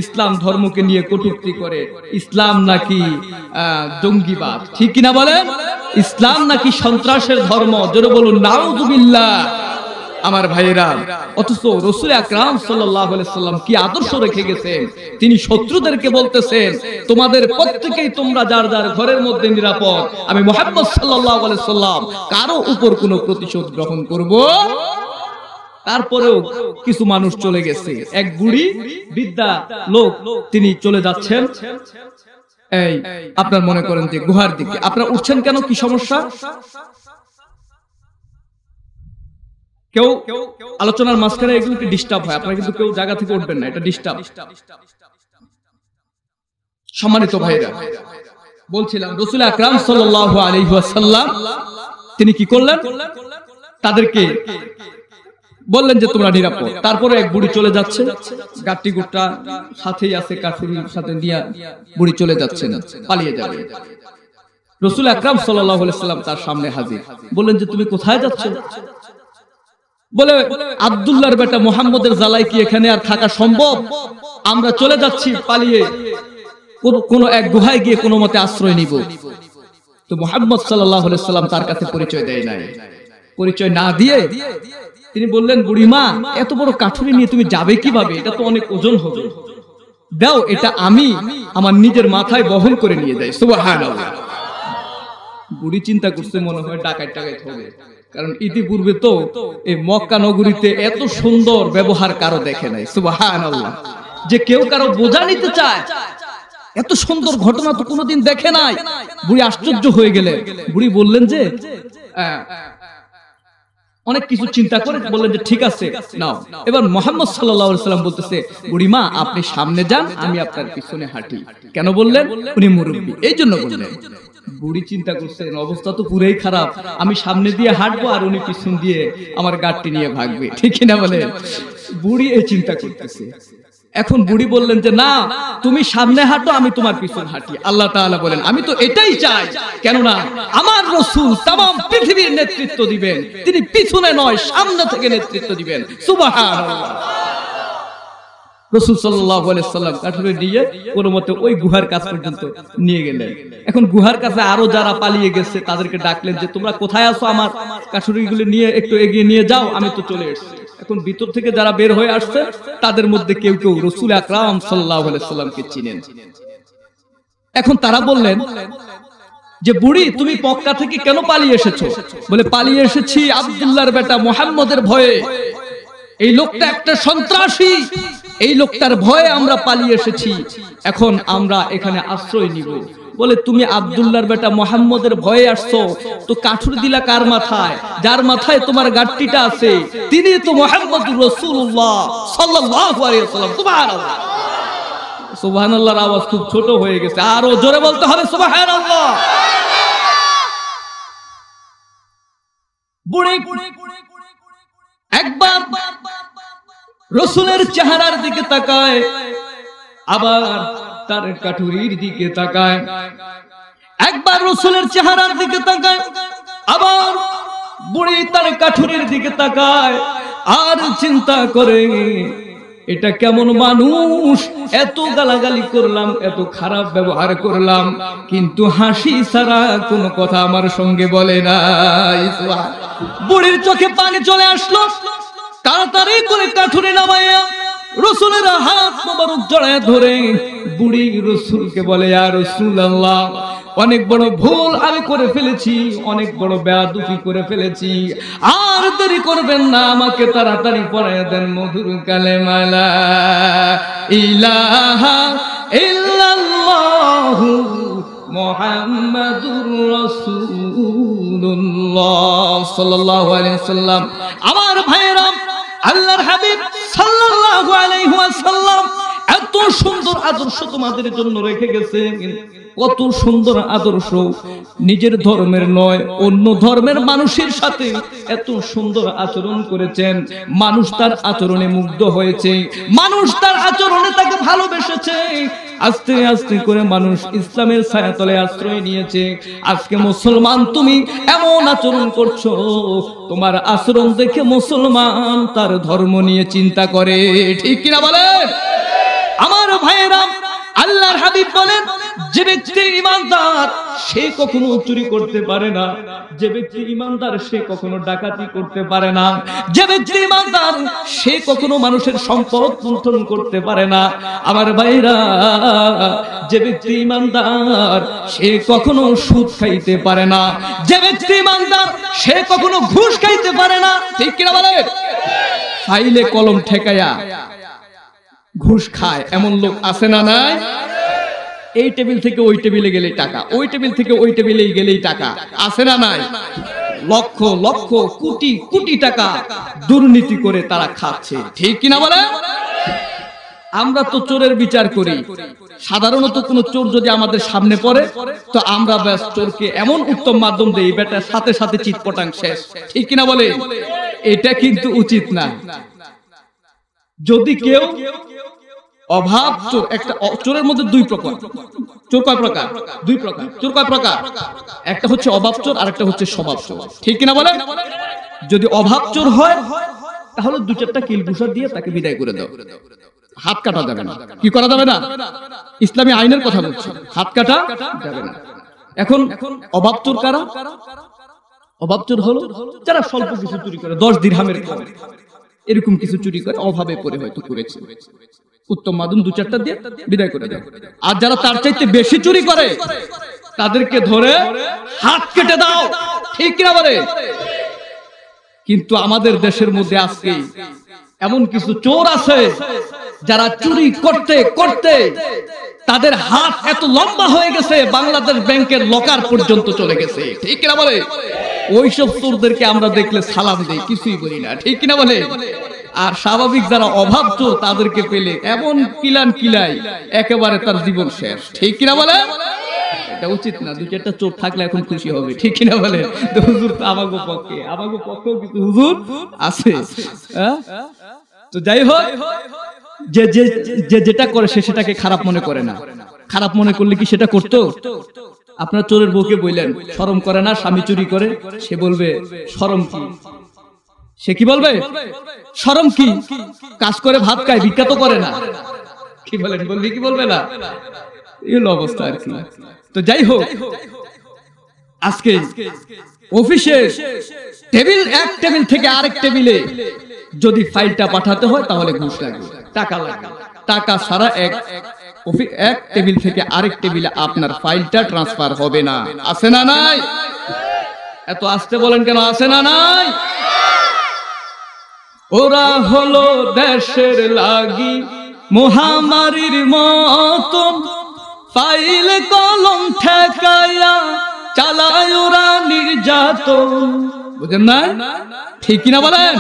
ইসলাম ধর্মকে নিয়ে কটূক্তি করে, ইসলাম নাকি জঙ্গিবাদ। ঠিক কিনা বলেন? ইসলাম নাকি সন্ত্রাসের ধর্ম। জোরে বলুন নাউযুবিল্লাহ। আমার ভাইয়েরা, অথচ রাসূল আকরাম সাল্লাল্লাহু আলাইহি সাল্লাম কি আদর্শ রেখে গেছেন? তিনি শত্রুদেরকে বলতেছেন, তোমাদের প্রত্যেকেই তোমরা যার যার ঘরের মধ্যে নিরাপদ, আমি মুহাম্মদ সাল্লাল্লাহু আলাইহি সাল্লাম কারো উপর কোনো প্রতিশোধ গ্রহণ করব। তারপরেও কিছু মানুষ চলে গেছে। এক বুড়ি বৃদ্ধা লোক, তিনি চলে যাচ্ছেন এই আপনার মনে করেন যে গুহার দিকে। আপনারা উঠছেন কেন? কি সমস্যা? কেউ আলোচনার মাঝখানে এগুলোকে ডিস্টার্ব হয়, আপনারা কিন্তু কেউ জায়গা থেকে উঠবেন না, এটা ডিস্টার্ব। সম্মানিত ভাইরা, বলছিলাম রাসূল আকরাম সাল্লাল্লাহু আলাইহি ওয়াসাল্লাম তিনি কি করলেন? তাদেরকে বললেন যে তোমরা নিরাপদ। তারপরে এক বুড়ি চলে যাচ্ছে, গাটি গোটা সাথেই আছে, কাফিরের সাথে নিয়ে বুড়ি চলে যাচ্ছে, পালিয়ে যাবে। রাসূল আকরাম সাল্লাল্লাহু আলাইহি সাল্লাম তার সামনে হাজির, বললেন যে তুমি কোথায় যাচ্ছ? বলে, আব্দুল্লাহর বেটা মুহাম্মদের জ্বালায় কি এখানে আর থাকা সম্ভব? আমরা চলে যাচ্ছি পালিয়ে, কোন এক গুহায় গিয়ে কোনো মতে আশ্রয় নিব। তো মুহাম্মদ সাল্লাল্লাহু আলাইহি সাল্লাম তার কাছে পরিচয় দেয় নাই। পরিচয় না দিয়ে তিনি বললেন, বুড়িমা এত বড় কাঠুরি নিয়ে তুমি যাবে কিভাবে? এটা তো অনেক ওজন হবে, দাও এটা আমি আমার নিজের মাথায় বহন করে নিয়ে যাই। সুবহানাল্লাহ। বুড়ি চিন্তা করছে মনে হয় ডাকাত টাকাত হবে, কারণ ইতিপূর্বে তো এই মক্কা নগরীতে এত সুন্দর ব্যবহার কারো দেখে নাই। সুবহানাল্লাহ। যে কেউ কারো বোঝা নিতে চায়। এত সুন্দর ঘটনা তো কোনোদিন দেখে নাই। বুড়ি আশ্চর্য হয়ে গেলেন। বুড়ি বললেন যে অনেক কিছু চিন্তা করে বললেন যে ঠিক আছে নাও। এবার মুহাম্মদ সাল্লাল্লাহু আলাইহি সাল্লাম বলতেছে, বুড়িমা আপনি সামনে যান, আমি আপনার পিছনে হাঁটি। কেন বললেন? উনি মুরব্বী, এই জন্য বললেন। বুড়ি চিন্তা করছেন অবস্থা তো পুরাই খারাপ, আমি সামনে দিয়ে হাঁটবো আর উনি পিছন দিয়ে আমার গাড়ি নিয়ে ভাগবে, ঠিক কিনা বলে? বুড়ি এই চিন্তা করতেছে। এখন বুড়ি বললেন যে না, তুমি সামনে হাঁটো, আমি তোমার পিছন হাঁটি। আল্লাহ তাআলা বলেন আমি তো এটাই চাই, কেননা আমার রাসূল तमाम পৃথিবীর নেতৃত্ব দিবেন, তিনি পিছনে নয় সামনে থেকে নেতৃত্ব দিবেন। সুবহানাল্লাহ। রাসূল সাল্লাল্লাহু আলাইহি সাল্লাম কাঠুরে নিয়ে কোনো মতে ওই গুহার কাছ পর্যন্ত নিয়ে গেলেন। এখন গুহার কাছে আরো যারা পালিয়ে গেছে তাদেরকে ডাকলেন যে তোমরা কোথায় আছো, আমার কাঠুরিগুলো নিয়ে একটু এগিয়ে নিয়ে যাও, আমি তো চলে এসেছি। এখন ভিতর থেকে যারা বের হয়ে আসছে তাদের মধ্যে কেউ কেউ রাসূল আকরাম সাল্লাল্লাহু আলাইহি সাল্লামকে চিনেন। এখন তারা বললেন যে বুড়ি তুমি মক্কা থেকে কেন পালিয়ে এসেছো? বলে পালিয়ে এসেছি আব্দুল্লাহর বেটা মুহাম্মদের ভয়ে। এই লোকটা একটা সন্ত্রাসী, এই লোকটার ভয়ে আমরা পালিয়ে এসেছি, এখন আমরা এখানে আশ্রয় নিব। বলে তুমি আব্দুল্লাহর বেটা মুহাম্মদের ভয়ে আসছো, তো কাঠুর দিলা কার মাথায়? যার মাথায় তোমার গাট্টিটা আছে তিনি তো মুহাম্মদুর রাসূলুল্লাহ সাল্লাল্লাহু আলাইহি ওয়াসাল্লাম। সুবহানাল্লাহ। সুবহানাল্লাহর আওয়াজ খুব ছোট হয়ে গেছে, আরো জোরে বলতে হবে সুবহানাল্লাহ। বুড়ি একবার রাসূলের চেহারার দিকে তাকায়, আবার তার কাঠুরির দিকে তাকায়। একবার রাসূলের চেহারার দিকে তাকায়, আবার বুড়ি তার কাঠুরির দিকে তাকায়, আর চিন্তা করে এটা কেমন মানুষ, এত গালাগালি করলাম, এত খারাপ ব্যবহার করলাম, কিন্তু হাসি ছাড়া কোনো কথা আমার সঙ্গে বলে নাই। বুড়ির চোখে পানি চলে আসলো, তাড়াতাড়ি করে কাঠুরি নামাইয়া রাসূলের হাত মোবারক জড়ায় ধরে বুড়ি রাসূলকে বলে ইয়া রাসূলুল্লাহ, অনেক বড় ভুল আমি করে ফেলেছি, অনেক বড় বেয়াদবি করে ফেলেছি, আর দেরি করবেন না, আমাকে তাড়াতাড়ি পড়ায় দেন মধুর কালেমা লা ইলাহা ইল্লাল্লাহু মুহাম্মাদুর রাসূলুল্লাহ সাল্লাল্লাহু আলাইহি ওয়াসাল্লাম। আমার ভাইরা, আল্লাহর হাবিব সাল্লাল্লাহু আলাইহি ওয়াসাল্লাম এত সুন্দর আদর্শ তোমাদের জন্য রেখে গেছেন। কত সুন্দর আদর্শ, নিজের ধর্মের নয় অন্য ধর্মের মানুষের সাথে এত সুন্দর আচরণ করেছেন। মানুষ তার আচরণে মুগ্ধ হয়েছে, মানুষ তার আচরণে তাকে ভালোবেসেছে। আস্তে আস্তে করে মানুষ ইসলামের ছায়াতলে আশ্রয় নিয়েছে। আজকে মুসলমান তুমি এমন আচরণ করছো, তোমার আচরণ দেখে মুসলমান তার ধর্ম নিয়ে চিন্তা করে, ঠিক কিনা বলেন? আমার ভাইয়েরা, আল্লাহর হাবিব বলেন যে ব্যক্তি ঈমানদার সে কখনো চুরি করতে পারে না, যে ব্যক্তি ঈমানদার সে কখনো ডাকাতি করতে পারে না, যে ব্যক্তি ঈমানদার সে কখনো মানুষের সম্পদ লুণ্ঠন করতে পারে না। আমার ভাইরা, যে ব্যক্তি ঈমানদার সে কখনো সুদ খাইতে পারে না, যে ব্যক্তি ঈমানদার সে কখনো ঘুষ খাইতে পারে না, ঠিক কিনা বলেন? ফাইলে কলম ঠেকায়া ঘুষ খায় এমন লোক আছে না নাই? এই টেবিল থেকে ওই টেবিলে গেলেই টাকা, ওই টেবিল থেকে ওই টেবিলে গেলেই টাকা, আছে না নাই? লক্ষ লক্ষ কোটি কোটি টাকা দুর্নীতি করে তারা খাচ্ছে, ঠিক কিনা বলে? আমরা তো চোরের বিচার করি। সাধারণত কোন চোর যদি আমাদের সামনে পড়ে তো আমরা ব্যাস চোরকে এমন উত্তম মাধ্যম দেই, বেটার সাথে সাথে চিৎপটাং শেষ, ঠিক কিনা বলে? এটা কিন্তু উচিত না। যদি কেউ অভাব চোর, একটা চোরের মধ্যে দুই প্রকার। চোর কয় প্রকার? দুই প্রকার। চোর কয় প্রকার? একটা হচ্ছে অভাব চোর আর একটা হচ্ছে স্বভাব চোর, ঠিক কিনা বলেন? যদি অভাব চোর হয় তাহলে দু চারটা কিলঘুষা দিয়ে তাকে বিদায় করে দাও, হাত কাটা যাবে না। কি করা যাবে না? ইসলামী আইনের কথা বলছি, হাত কাটা যাবে না। এখন অভাব চোর কারা? অভাব চোর হলো যারা স্বল্প কিছু চুরি করে, 10 দিরহামের খাবার এরকম কিছু চুরি করে, অভাবে পড়ে হয়তো করেছে, উত্তম মাধ্যম দু চারটা দিয়ে বিদায় করে দেয়। আর যারা তার চাইতে বেশি চুরি করে তাদেরকে ধরে হাত কেটে দাও, ঠিক কিনা বলে? কিন্তু আমাদের দেশের মধ্যে আজকে এমন কিছু চোর আছে যারা চুরি করতে করতে তাদের হাত এত লম্বা হয়ে গেছে বাংলাদেশ ব্যাংকের লকার পর্যন্ত চলে গেছে, ঠিক কিনা বলে? ওইসব চোরদেরকে আমরা দেখলে সালাম দেই, কিছুই বলি না, ঠিক কিনা বলে? আর স্বাভাবিক যারা অভাব চোর তাদেরকে পেলে এমন কিলান কিলাই একেবারে তার জীবন শেষ, ঠিক কিনা বলে? এটা উচিত না। দুই চারটা চোর থাকলে এখন খুশি হবে, ঠিক কিনা বলে? তো হুজুর আমাগো পক্ষেও কিছু হুজুর আছে। তো যাই হোক, যে যেটা করে সে সেটাকে খারাপ মনে করে না। খারাপ মনে করলে কি সেটা করতো? আপনার চোরের বউকে বললেন শরম করে না, স্বামী চুরি করে, সে বলবে শরম কি? সে কি বলবে? শরম কি? কাজ করে ভাত খায়, ভিক্ষা তো করে না। কি বলেন? বলবি কি বলবে না? এই অবস্থা আর কি। তো যাই হোক, আজকে অফিসে এক টেবিল থেকে আরেক টেবিলে যদি ফাইলটা পাঠাতে হয় তাহলে ঘুষ লাগবে, টাকা লাগবে। টাকা ছাড়া এক টেবিল থেকে আরেক টেবিলে আপনার ফাইলটা ট্রান্সফার হবে না। আছে না নাই? এত আসতে বলেন কেন? আছে না নাই? ওরা হলো দেশের লাগি মহামারীর মতন, ফাইল কলম ঠেকায়া চালায় ওরা নির্যাতন। বুঝেন না? ঠিক কিনা বলেন?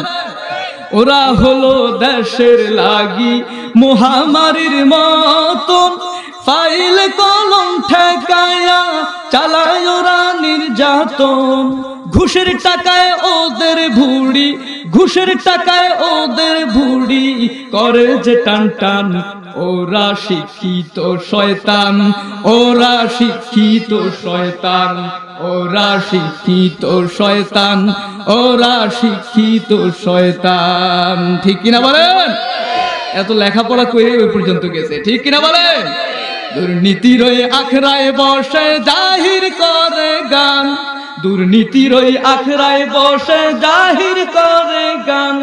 ওরা হলো দেশের লাগি মহামারীর মতন, ফাইল কলম ঠেকায়া চালায় ওরা নির্যাতন। ঘুষের টাকায় ওদের ভুড়ি, ঘুষের টাকায় ওদের ভুড়ি করে যে টান টান। ওরা শিক্ষিত শয়তান, ওরা শিক্ষিত শয়তান, ওরা শিক্ষিত শয়তান, ওরা শিক্ষিত শয়তান। ঠিক কিনা বলেন? এত লেখাপড়া করে ওই পর্যন্ত গেছে, ঠিক কিনা বলেন? দুর্নীতির ওই আখড়ায় বসে জাহির করে গান, দুর্নীতির ওই আখড়ায় বসে জাহির করে গান।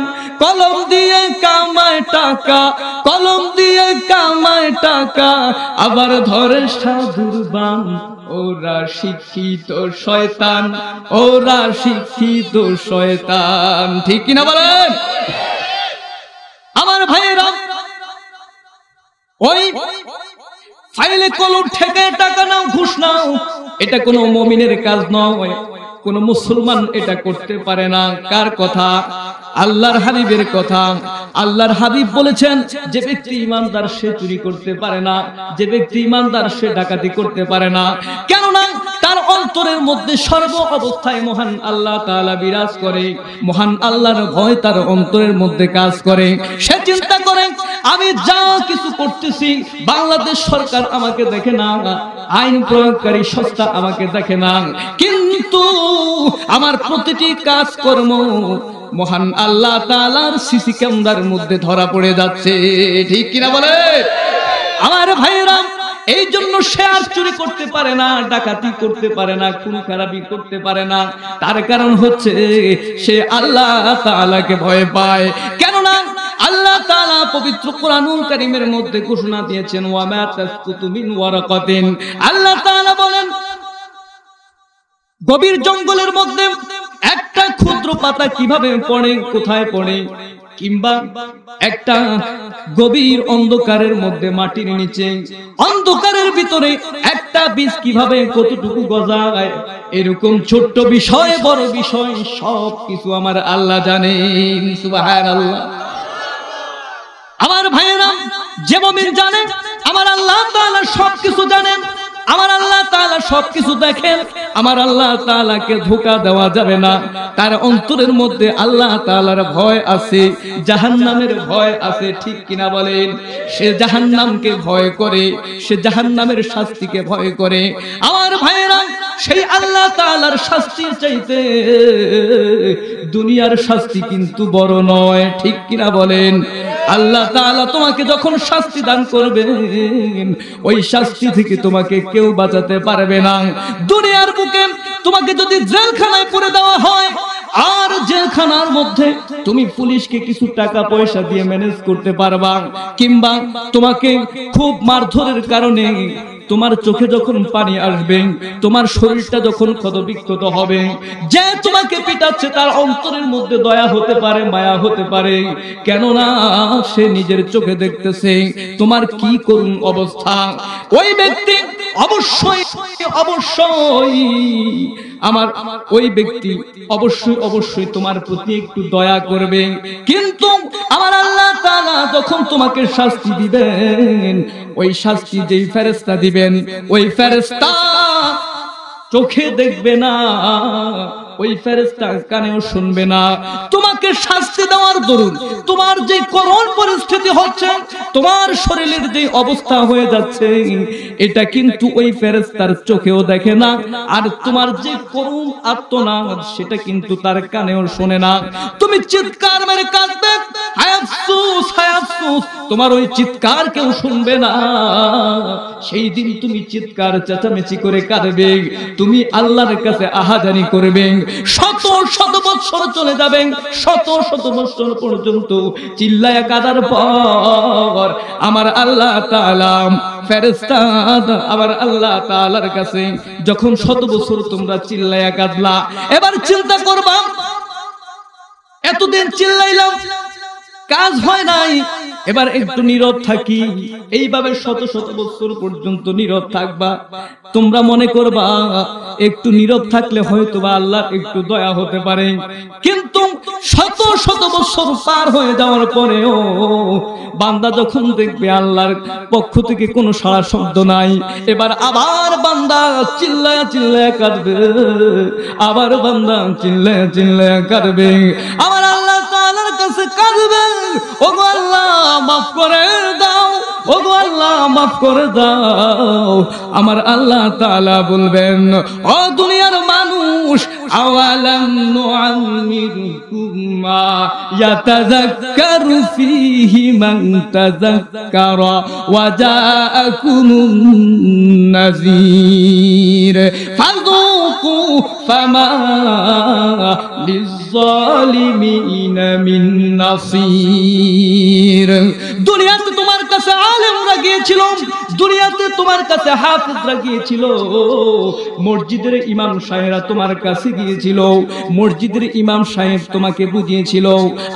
কলম দিয়ে কামায় টাকা, কলম দিয়ে কামায় টাকা, আবার ধরে সাধুর বান। ওরা শিক্ষিত শয়তান, ওরা শিক্ষিত শয়তান। ঠিক কিনা বলেন? আমার ভাইয়েরা, ওই ফাইলে কলম ঠেকে টাকা নাও, ঘুষ নাও, এটা কোনো মুমিনের কাজ নয়, কোন মুসলমান এটা করতে পারে না। কার কথা? আল্লাহর হাবিবের কথা। আল্লাহর হাবিব বলেছেন, যে ব্যক্তি ইমানদার সে চুরি করতে পারে না, যে ব্যক্তি ইমানদার সে ডাকাতি করতে পারে না। কেননা তার অন্তরের মধ্যে সর্ব অবস্থায় মহান আল্লাহ তাআলা বিরাজ করে, মহান আল্লাহর ভয় তার অন্তরের মধ্যে কাজ করে। সে চিন্তা করে, আমি যা কিছু করতেছি বাংলাদেশ সরকার আমাকে দেখে না, আইন প্রয়োগকারী সংস্থা আমাকে দেখে না, কিন্তু আমার প্রতিটি কাজকর্ম মহান আল্লাহ তাআলার সিসি ক্যামেরার মধ্যে ধরা পড়ে যাচ্ছে। ঠিক কিনা বলে? আমার ভাইরা, এই জন্য সে আর চুরি করতে পারে না, ডাকাতি করতে পারে না, খুন খারাপি করতে পারে না। তার কারণ হচ্ছে সে আল্লাহ তাআলাকে ভয় পায়। কেননা আল্লাহ তাআলা পবিত্র কোরআনুল কারীমের মধ্যে ঘোষণা দিয়েছেন, ওয়া মা তাসকুতু মিন ওয়ারাকাতিন। আল্লাহ তাআলা বলেন, গভীর জঙ্গলের মধ্যে একটা ক্ষুদ্র পাতা কিভাবে পড়ে, কোথায় পড়ে, কিংবা একটা গভীর অন্ধকারের মধ্যে মাটির নিচে অন্ধকারের ভিতরে একটা বীজ কিভাবে কতটুকু গজায়, এরকম ছোট্ট বিষয় বড় বিষয় সব কিছু আমার আল্লাহ জানেন। সুবহানাল্লাহ। আমার ভাইয়েরা, যে মুমিন জানে আমার আল্লাহ তাআলা সবকিছু জানেন, আমার আল্লাহ তাআলা সবকিছু দেখেন, আমার আল্লাহ তাআলাকে ধোঁকা দেওয়া যাবে না। তার অন্তরের মধ্যে আল্লাহ তাআলার ভয় আছে, জাহান্নামের ভয় আছে। ঠিক কিনা বলেন? সে জাহান্নামকে ভয় করে, সে জাহান্নামের শাস্তিকে ভয় করে। আমার ভাইয়েরা, সেই আল্লাহ তাআলার শাস্তির চাইতে দুনিয়ার শাস্তি কিন্তু বড় নয়। ঠিক কিনা বলেন? আল্লাহ তাআলা তোমাকে যখন শাস্তি দান করবেন, ওই শাস্তি থেকে তোমাকে কেউ বাঁচাতে পারবে না। দুনিয়ার বুকে তোমাকে যদি জেলখানায় পুরে দেওয়া হয়, আর জেলখানার মধ্যে তুমি পুলিশকে কিছু টাকা পয়সা দিয়ে ম্যানেজ করতে পারবা, কিংবা তোমাকে খুব মারধরের কারণে তোমার চোখে যখন পানি আসবে, তোমার শরীরটা যখন ক্ষতবিক্ষত হবে, যে তোমাকে পিটাচ্ছে তার অন্তরের মধ্যে দয়া হতে পারে, মায়া হতে পারে, কেননা সে নিজের চোখে দেখতেছে তোমার কি করুণ অবস্থা। ওই ব্যক্তি অবশ্যই অবশ্যই আমার ওই ব্যক্তি অবশ্যই তোমার প্রতি একটু দয়া করবে। কিন্তু আমার আল্লাহ তাআলা যখন তোমাকে শাস্তি দিবেন, ওই শাস্তি যেই ফেরেশতা দিবেন, ওই ফেরেশতা চোখে দেখবে না, ওই ফেরেশতা কানেও শুনবে না। তোমাকে শাস্তি দেওয়ার দরুন তোমার যে করুণ পরিস্থিতি হচ্ছে, তোমার শরীরের যে অবস্থা হয়ে যাচ্ছে, এটা কিন্তু ওই ফেরেশতার চোখেও দেখে না। আর তোমার যে করুণ আর্তনাদ, সেটা কিন্তু তার কানেও শোনে না। তুমি চিৎকার মেরে কাঁদবে, হায় আফসোস হায় আফসোস, তোমার ওই চিৎকার কেউ শুনবে না। সেই দিন তুমি চিৎকার চেঁচামেচি করে কাঁদবে, তুমি আল্লাহর কাছে আহাজারি করবে। শত শত বছর চলে যাবে, শত শত বছর পর্যন্ত চিল্লায়া কাঁদার পর আমার আল্লাহ তাআলা ফেরেশতা আবার আল্লাহ তাআলার কাছে যখন শত বছর তোমরা চিল্লায়া কাঁদলা, এবার চিন্তা করবা এতদিন চিল্লাইলাম, কাজ হয় নাই, এবার একটু নীরব থাকি। এইভাবে শত শত বছর পর্যন্ত নীরব থাকবা। তোমরা মনে করবা একটু নীরব থাকলে হয়তো বা আল্লাহর একটু দয়া হতে পারে। কিন্তু শত শত বছর পার হয়ে যাওয়ার পরেও বান্দা যখন দেখবে আল্লাহর পক্ষ থেকে কোনো সাড়া শব্দ নাই, এবার আবার বান্দা চিল্লায়া চিল্লায়া কাঁদবে, আবার বান্দা চিল্লায়া চিল্লায়া কাঁদবে, আমার আল্লাহ তাআলার কাছে কাঁদবে, ওগো আল্লাহ মাফ করে দাও, ওগো আল্লাহ মাফ করে দাও। আমার আল্লাহ তাআলা বলবেন, ও দুনিয়ার মানুষ, আওয়ালাম নুআম্মিরকুম মা ইয়াতাযাক্কারু ফীহি মান তাযাক্কারা ওয়া জাআকুমুন নাযীর ফাযুকু ফামা লিয-যালিমিনা মিন নাসীর। দুনিয়াতে তোমার কাছে আলেমরা গিয়েছিল, দুনিয়াতে তোমার কাছে হাফেজরা গিয়েছিল, মসজিদের ইমাম সাহেবরা তোমার কাছে গিয়েছিল, মসজিদের ইমাম সাহেব তোমাকে বুঝিয়েছিল,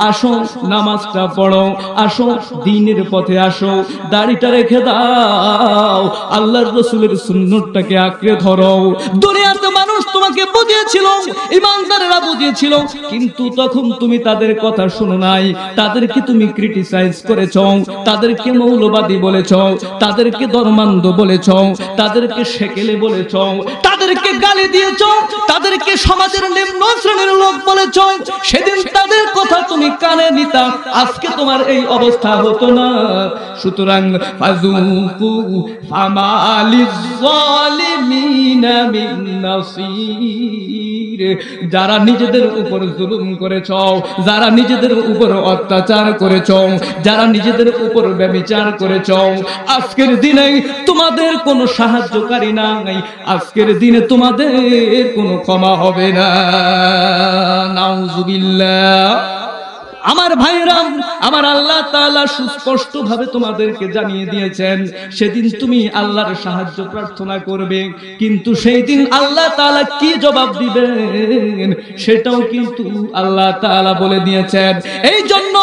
আসো নামাজটা পড়ো, আসো দ্বীনের পথে আসো, দাড়িটা রেখে দাও, আল্লাহর রাসূলের সুন্নাতটাকে আঁকড়ে ধরো। দুনিয়াতে মানুষ তোমাকে বুঝিয়েছিল, ইমানদারেরা বুঝিয়েছিল, কিন্তু তখন তুমি তাদের কথা শুনো নাই, তাদেরকে তুমি ক্রিটিসাইজ করেছো, তাদেরকে মৌলবাদী বলেছো, তাদেরকে ধর্মান্ধ বলেছো, তাদেরকে সেকেলে বলেছো, তাদেরকে গালি দিয়েছো, তাদেরকে সমাজের নিম্ন শ্রেণীর লোক বলেছো। সেদিন তাদের কথা তুমি কানে নিতা, আজকে তোমার এই অবস্থা হতো না। সুতরাং ফাযুকু ফামা লিয-যালিমিনা মিন নাসীর। যারা নিজেদের উপর জুলুম করেছ, যারা নিজেদের উপর অত্যাচার করেছ, যারা নিজেদের উপর ব্যভিচার করেছ, আজকের দিনে তোমাদের কোনো সাহায্যকারী নাই, আজকের দিনে তোমাদের কোনো ক্ষমা হবে না। নাউযুবিল্লাহ। আমার ভাইরা, আমার আল্লাহ তাআলা সুস্পষ্ট ভাবে তোমাদেরকে জানিয়ে দিয়েছেন, সেদিন তুমি আল্লাহর সাহায্য প্রার্থনা করবে, কিন্তু সেই দিন আল্লাহ তাআলা কি জবাব দিবেন সেটাও কিন্তু আল্লাহ তাআলা বলে দিয়েছেন। এই জন্য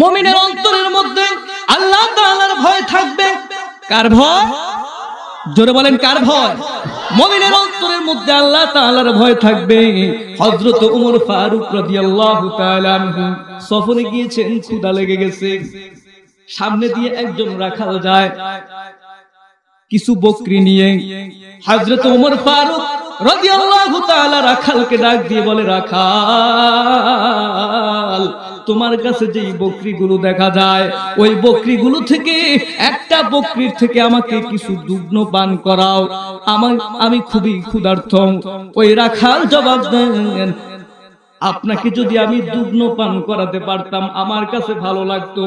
মুমিনের অন্তরের মধ্যে আল্লাহ তাআলার ভয় থাকবে। কার ভয়? জোরে বলেন, কার ভয়? মুমিনের অন্তরের মধ্যে আল্লাহ তাআলার ভয় থাকবে। হযরত ওমর ফারুক রাদিয়াল্লাহু তাআলা আনহু সফরে গিয়েছেন, ক্ষুধা লেগে গেছে, সামনে দিয়ে একজন রাখাল যায় কিছু বকরি নিয়ে। হযরত ওমর ফারুক রাদিয়াল্লাহু তাআলা রাখালকে ডাক দিয়ে বলে, রাখাল, তোমার কাছে যেই বকরিগুলো দেখা যায়, ওই বকরিগুলো থেকে একটা বকরির থেকে আমাকে কিছু দুগ্ন পান করাও, আমি খুবই ক্ষুধার্ত। ওই রাখাল জবাব দেন, আপনাকে যদি আমি দুগ্ন পান করাতে পারতাম আমার কাছে ভালো লাগতো,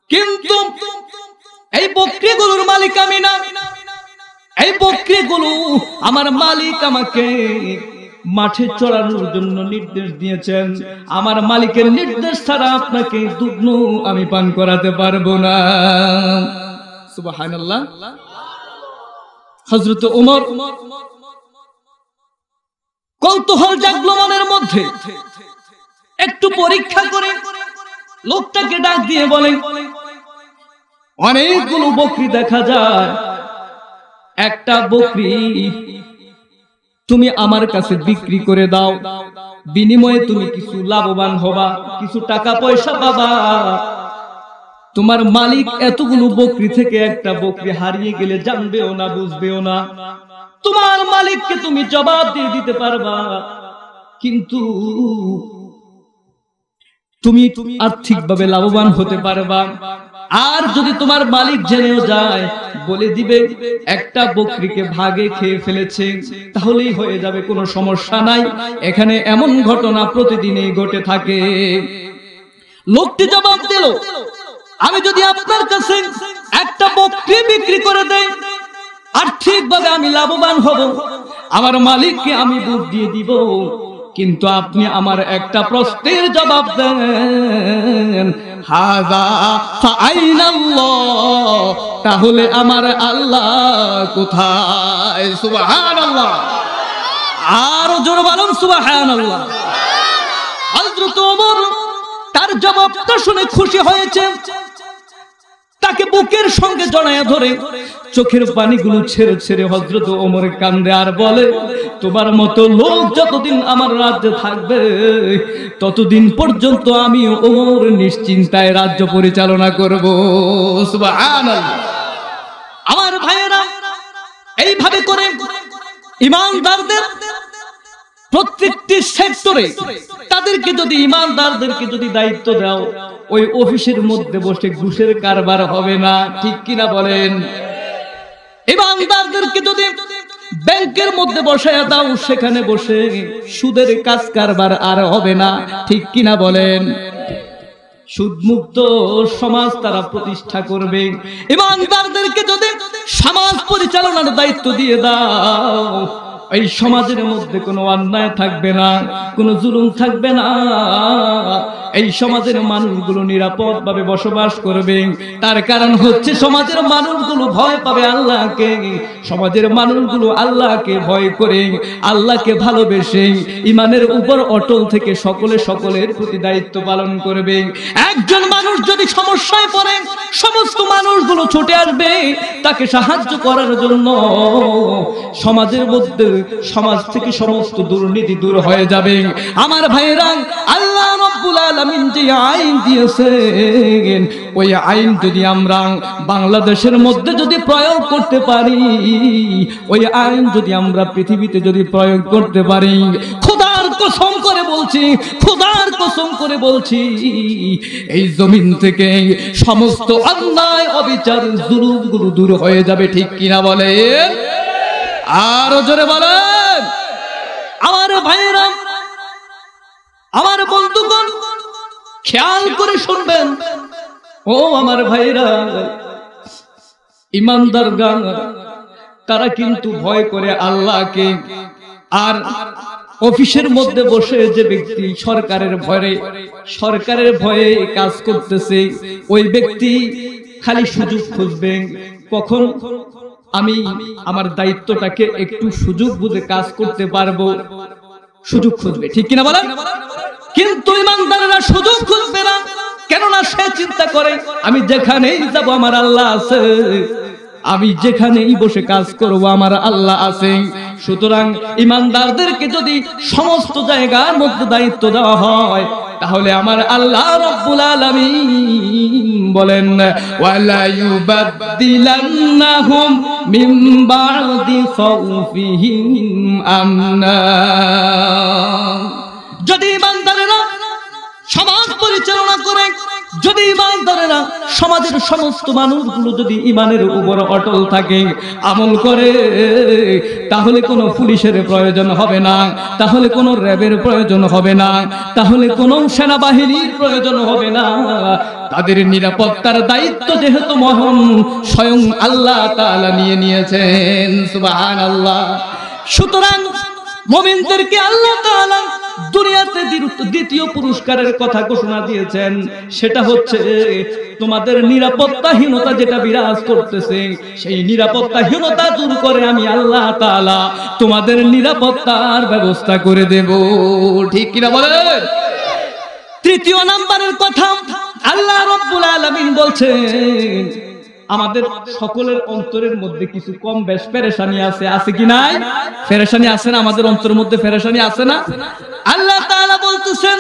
কিন্তু এই বকরিগুলোর মালিক আমি না, এই বকরিগুলো আমার মালিক আমাকে মাঠে চড়ানোর জন্য নির্দেশ দিয়েছেন, আমার মালিকের নির্দেশ ছাড়া আপনাকে দুগ্ন আমি পান করাতে পারবো না। সুবহানাল্লাহ। হযরত ওমর কৌতূহল জাগলো মনের মধ্যে, একটু পরীক্ষা করে লোকটাকে ডাক দিয়ে বলেন, অনেকগুলো বকরি দেখা যায়, একটা বকরি তুমি আমার কাছে বিক্রি করে দাও, বিনিময়ে তুমি কিছু লাভবান হবা, কিছু টাকা পয়সা পাবা। তোমার মালিক এতগুলো বকরি থেকে একটা বকরি হারিয়ে গেলে জানবেও না, বুঝবেও না, তোমার মালিককে তুমি জবাব দিয়ে দিতে পারবা, কিন্তু তুমি আর্থিকভাবে লাভবান হতে পারবা। আর যদি তোমার মালিক জেনেও যায়, বলে দিবে একটা বকরিকে ভাগে খেয়ে ফেলেছে, তাহলেই হয়ে যাবে, কোনো সমস্যা নাই। এখানে এমন ঘটনা প্রতিদিনই ঘটে থাকে। লোকটি জবাব দিল, আমি যদি আপনার কাছে একটা বকরি বিক্রি করে দেই, আর্থিকভাবে আমি লাভবান হব, আমার মালিককে আমি বুঝ দিয়ে দিব, কিন্তু আপনি আমার একটা প্রশ্নের জবাব দেন, হাযা ফাআইনাল্লাহ, তাহলে আমার আল্লাহ কোথায়? সুবহানাল্লাহ, আরো জোরে বলুন সুবহানাল্লাহ। হযরত ওমর তার জবাবটা শুনে খুশি হয়েছে, তাকে বুকের সঙ্গে জড়ায়া ধরে চোখের পানিগুলো ছেড়ে ছেড়ে হযরত ওমর কান্দে আর বলে, তোমার মতো লোক যতদিন আমার রাজ্যে থাকবে, ততদিন পর্যন্ত আমি ওমর নিশ্চিন্তায় রাজ্য পরিচালনা করব। সুবহানাল্লাহ। আমার ভাইয়েরা, এইভাবে করে ঈমানদারদের প্রত্যেকটি সেক্টরে তাদেরকে যদি, ঈমানদারদেরকে যদি দায়িত্ব দাও, ওই অফিসের মধ্যে বসে ঘুষের কারবার হবে না, ঠিক কিনা বলেন? ঈমানদারদেরকে যদি ব্যাংকের মধ্যে বসায়া দাও, সেখানে বসে সুদের কাজ কারবার আর হবে না, ঠিক কিনা বলেন? সুদমুক্ত সমাজ তারা প্রতিষ্ঠা করবে। ঈমানদারদেরকে যদি সমাজ পরিচালনার দায়িত্ব দিয়ে দাও, এই সমাজের মধ্যে কোনো অন্যায় থাকবে না, কোনো জুলুম থাকবে না, এই সমাজের মানুষগুলো নিরাপদ ভাবে বসবাস করবে। তার কারণ হচ্ছে সমাজের মানুষগুলো ভয় পাবে আল্লাহকে, সমাজের মানুষগুলো আল্লাহকে ভয় করে, আল্লাহকে ভালোবেসে ঈমানের উপর অটল থেকে সকলে সকলের প্রতি দায়িত্ব পালন করবে। একজন মানুষ যদি সমস্যায় পড়ে, সমস্ত মানুষগুলো ছুটে আসবে তাকে সাহায্য করার জন্য। সমাজের মধ্যে, সমাজ থেকে সমস্ত দুর্নীতি দূর হয়ে যাবে। আমার ভাইয়েরা, আল্লাহ রাব্বুল আলামিন যে আইন দিয়েছেন, ওই আইন যদি আমরা বাংলাদেশের মধ্যে যদি প্রয়োগ করতে পারি, ওই আইন যদি আমরা পৃথিবীতে যদি প্রয়োগ করতে পারি, খোদার কসম করে বলছি, খোদার কসম করে বলছি, এই জমিন থেকে সমস্ত অন্যায়, অবিচার, জুলুমগুলো দূর হয়ে যাবে, ঠিক কিনা বলেন? আরো জোরে বলেন। আমার ভাইরা, আমার বন্ধুগণ, খেয়াল করে শুনবেন। ও আমার ভাইরা, ঈমানদারগণ তারা কিন্তু ভয় করে আল্লাহকে। আর অফিসের মধ্যে বসে যে ব্যক্তি সরকারের ভয়ে কাজ করতেছে, ওই ব্যক্তি খালি সুযোগ খুঁজবে, কখন আমি আমার দায়িত্বটাকে একটু সুযোগ বুঝে কাজ করতে পারবো, সুযোগ খুঁজবে, ঠিক কিনা বলেন? কিন্তু ঈমানদাররা সুযোগ খুঁজবে না, কেননা সে চিন্তা করে আমি যেখানেই যাব আমার আল্লাহ আছে, আমি যেখানেই বসে কাজ করব আমার আল্লাহ আছে। সুতরাং ঈমানদারদেরকে যদি সমস্ত জায়গার মধ্যে দায়িত্ব দেওয়া হয়, তাহলে আমার আল্লাহ রাব্বুল আলামিন বলেন, ওয়ালা ইউবাদদিলান্নাহুম মিন বা'দি খাউফিহিম আমনা। যদি ঈমানদারেরা সমাজ পরিচালনা করে, যদি ঈমানদারেরা সমাজের সমস্ত মানুষগুলো যদি ঈমানের উপর অটল থাকে, আমল করে, তাহলে কোনো পুলিশের প্রয়োজন হবে না, তাহলে কোনো র্যাবের প্রয়োজন হবে না, তাহলে কোনো সেনাবাহিনীর প্রয়োজন হবে না। তাদের নিরাপত্তার দায়িত্ব যেহেতু মহান স্বয়ং আল্লাহ তাআলা নিয়ে নিয়েছেন। সুবহানাল্লাহ। সুতরাং মুমিনদেরকে আল্লাহ তাআলা দুনিয়া দুনিয়াতে দ্বিতীয় পুরস্কারের কথা ঘোষণা দিয়েছেন, সেটা হচ্ছে তোমাদের নিরাপত্তাহীনতা যেটা বিরাজ করতেছে, সেই নিরাপত্তাহীনতা দূর করে আমি আল্লাহ তাআলা তোমাদের নিরাপত্তার ব্যবস্থা করে দেব। ঠিক কিনা বলেন? তৃতীয় নাম্বারের কথা আল্লাহ রাব্বুল আলামিন বলছেন, আমাদের সকলের অন্তরের মধ্যে কিছু কম বেশ পেরেশানি আছে, আছে কি নাই? পেরেশানি আছে না? আমাদের অন্তরের মধ্যে পেরেশানি আছে না? আল্লাহ তাআলা বলতেছেন,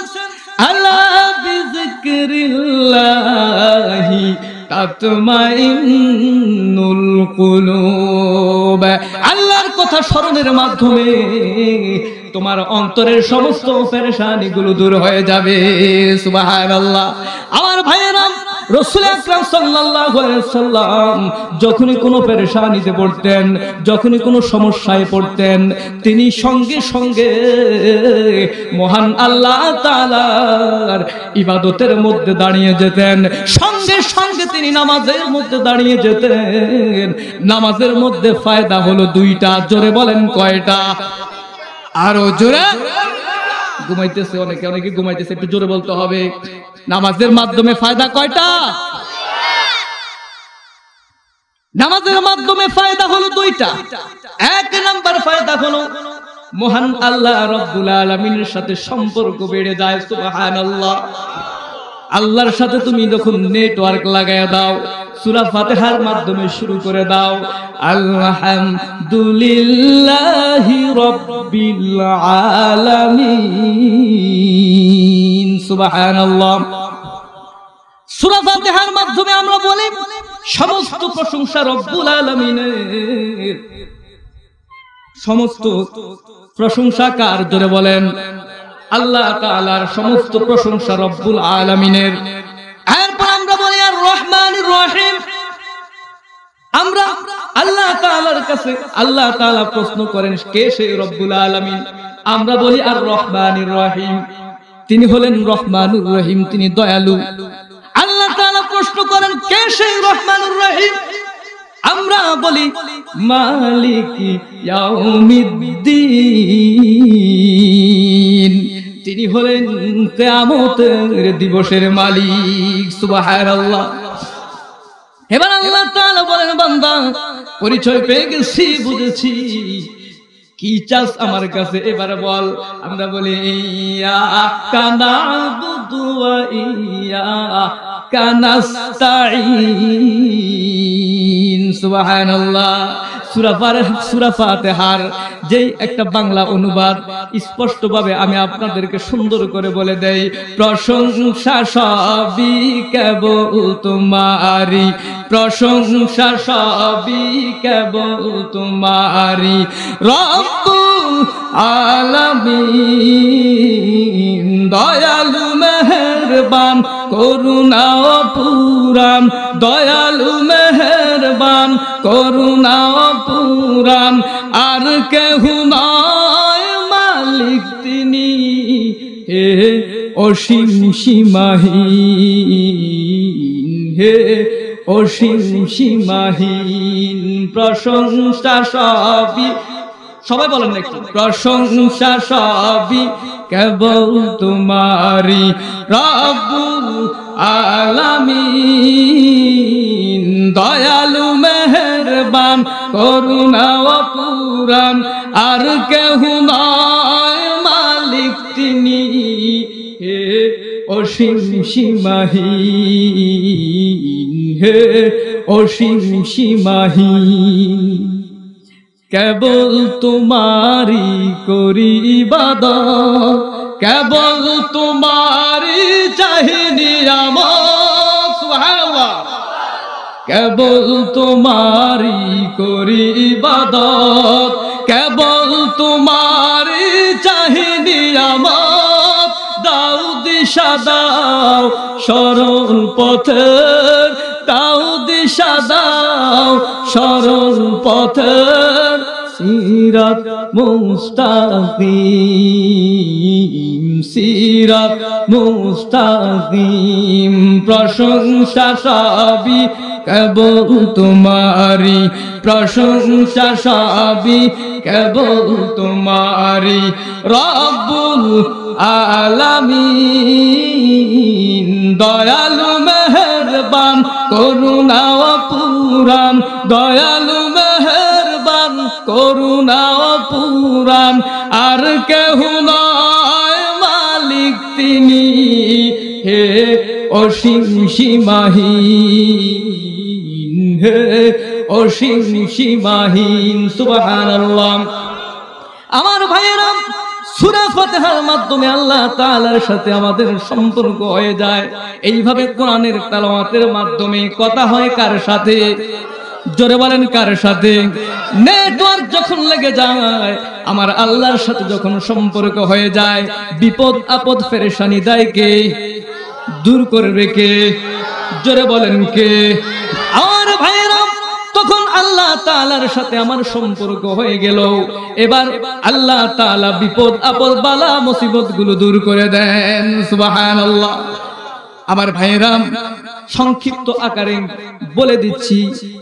আলা বিযিকরিল্লাহি তাতমাইন্নুল কুলুব। আল্লাহর কথা স্মরণের মাধ্যমে তোমার অন্তরের সমস্ত পেরেশানিগুলো দূর হয়ে যাবে। সুবহানাল্লাহ। আমার ভাইয়েরা, রাসূল আকরাম সাল্লাল্লাহু আলাইহি ওয়াসাল্লাম যখনই কোনো পেরেশানিতে পড়তেন, যখনই কোনো সমস্যায় পড়তেন, তিনি সঙ্গে সঙ্গে মহান আল্লাহ তাআলার ইবাদতের মধ্যে দাঁড়িয়ে যেতেন, সঙ্গে সঙ্গে তিনি নামাজের মধ্যে দাঁড়িয়ে যেতেন। নামাজের মধ্যে ফায়দা হলো দুইটা। জোরে বলেন কয়টা? আরো জোরে। ঘুমাইতেছে অনেকে, অনেকে ঘুমাইতেছে, একটু জোরে বলতে হবে। নামাজের মাধ্যমে ফায়দা কয়টা? নামাজের মাধ্যমে ফায়দা হলো দুইটা। এক নাম্বার ফায়দা হলো মহান আল্লাহ রাব্বুল আলামিনের সাথে সম্পর্ক বেড়ে যায়। সুবহানাল্লাহ। আল্লাহর সাথে তুমি যখন নেটওয়ার্ক লাগায়া দাও, সূরা ফাতিহার মাধ্যমে শুরু করে দাও, আলহামদুলিল্লাহি রাব্বিল আলামিন। সুবহানাল্লাহ। সূরা ফাতিহার মাধ্যমে আমরা বলি সমস্ত প্রশংসা রব্বুল আলামিনের। সমস্ত প্রশংসা কার? জোরে বলেন। আল্লাহ তাআলার সমস্ত প্রশংসা রব্বুল আলামিনের। এরপর আমরা বলি আর রহমানির রহিম। আমরা আল্লাহ তাআলার কাছে আল্লাহ তাআলা প্রশ্ন করেন কে সেই রব্বুল আলামিন? আমরা বলি আর রহমানির রহিম। তিনি হলেন রহমানুর রহিম, তিনি দয়ালু। আল্লাহ তাআলা প্রশ্ন করেন কে সেই রহমানুর রহিম? আমরা বলি মালিকি ইয়াউমিদ্দিন, তিনি হলেন কিয়ামতের দিবসের মালিক। সুবহানাল্লাহ। এবার আল্লাহ তাআলা বলেন, বান্দা পরিচয় পেয়ে গেছি, বুঝেছি, কি চাস আমার কাছে এবার বল। আমরা বলি ইয়্যাকা না'বুদু ওয়া ইয়্যাকা নাস্তাঈন। সুবহানাল্লাহ। সূরা ফাতিহার যেই একটা বাংলা অনুবাদ স্পষ্টভাবে আমি আপনাদেরকে সুন্দর করে বলে দেই, প্রশংসা সবই কেবল তোমারি, প্রশংসা সবই কেবল তোমারি, রব্বুল আলামিন, দয়ালু মেহেরবান, করুণা পুরাণ, দয়ালু মেহেরবান, করুণা পুরাণ, আর কেহ নয় মালিক তিনি, হে অসীম সীমাহীন, হে অসীম সীমাহীন। প্রশংসা সবই, সবাই বলেন নাকি, প্রশংসা সবই কেবল তোমারি, রব্বুল আলামিন, দয়ালু মেহেরবান, করুণা পুরাণ, আর কেহ নয় মালিক তিনি, হে অসীম সীমাহীন, হে অসীম সীমাহীন। কেবল তোমারি করি ইবাদত, কেবল তোমারি চাহি নিয়ামত। সুবহানাল্লাহ। কেবল তোমারি করি ইবাদত, কেবল তোমারি চাহি নিয়ামত। দাও দিশা দাও সরল পথের, দাও দিশা দাও সরল পথের, সিরাত মুস্তাকিম, সিরাত মুস্তাকিম। প্রশংসা সবই কেবল তোমারি প্রশংসা সবই কেবল তোমারি রব্বুল আলামিন দয়ালু মেহেরবান করুণা অপুরান দয়ালু মেহেরবান করুণা অপুরান আর কেহ নয় মালিক তিনি হে অসীম সীমাহীন হে অসীম সীমাহীন সুবহানাল্লাহ। আমার ভাইয়েরা সূরা ফাতিহার মাধ্যমে আল্লাহ তাআলার সাথে আমাদের সম্পর্ক হয়ে যায়। এইভাবে কোরআনের তেলাওয়াতের মাধ্যমে কথা হয় কার সাথে? জোরে বলেন কার সাথে? নেটওয়ার্ক যখন লেগে যায়, আমার আল্লাহর সাথে যখন সম্পর্ক হয়ে যায়, বিপদ আপদ পেরেশানি দেয় কে? দূর করবে কে? জোরে বলেন কে? আমার ভাইয়েরা তখন আল্লাহ তাআলার সাথে আমার সম্পর্ক হয়ে গেল। এবার আল্লাহ তাআলা বিপদ আপদ বালা মুসিবত গুলো দূর করে দেন। সুবহানাল্লাহ। আমার ভাইয়েরা সংক্ষিপ্ত আকারে বলে দিচ্ছি,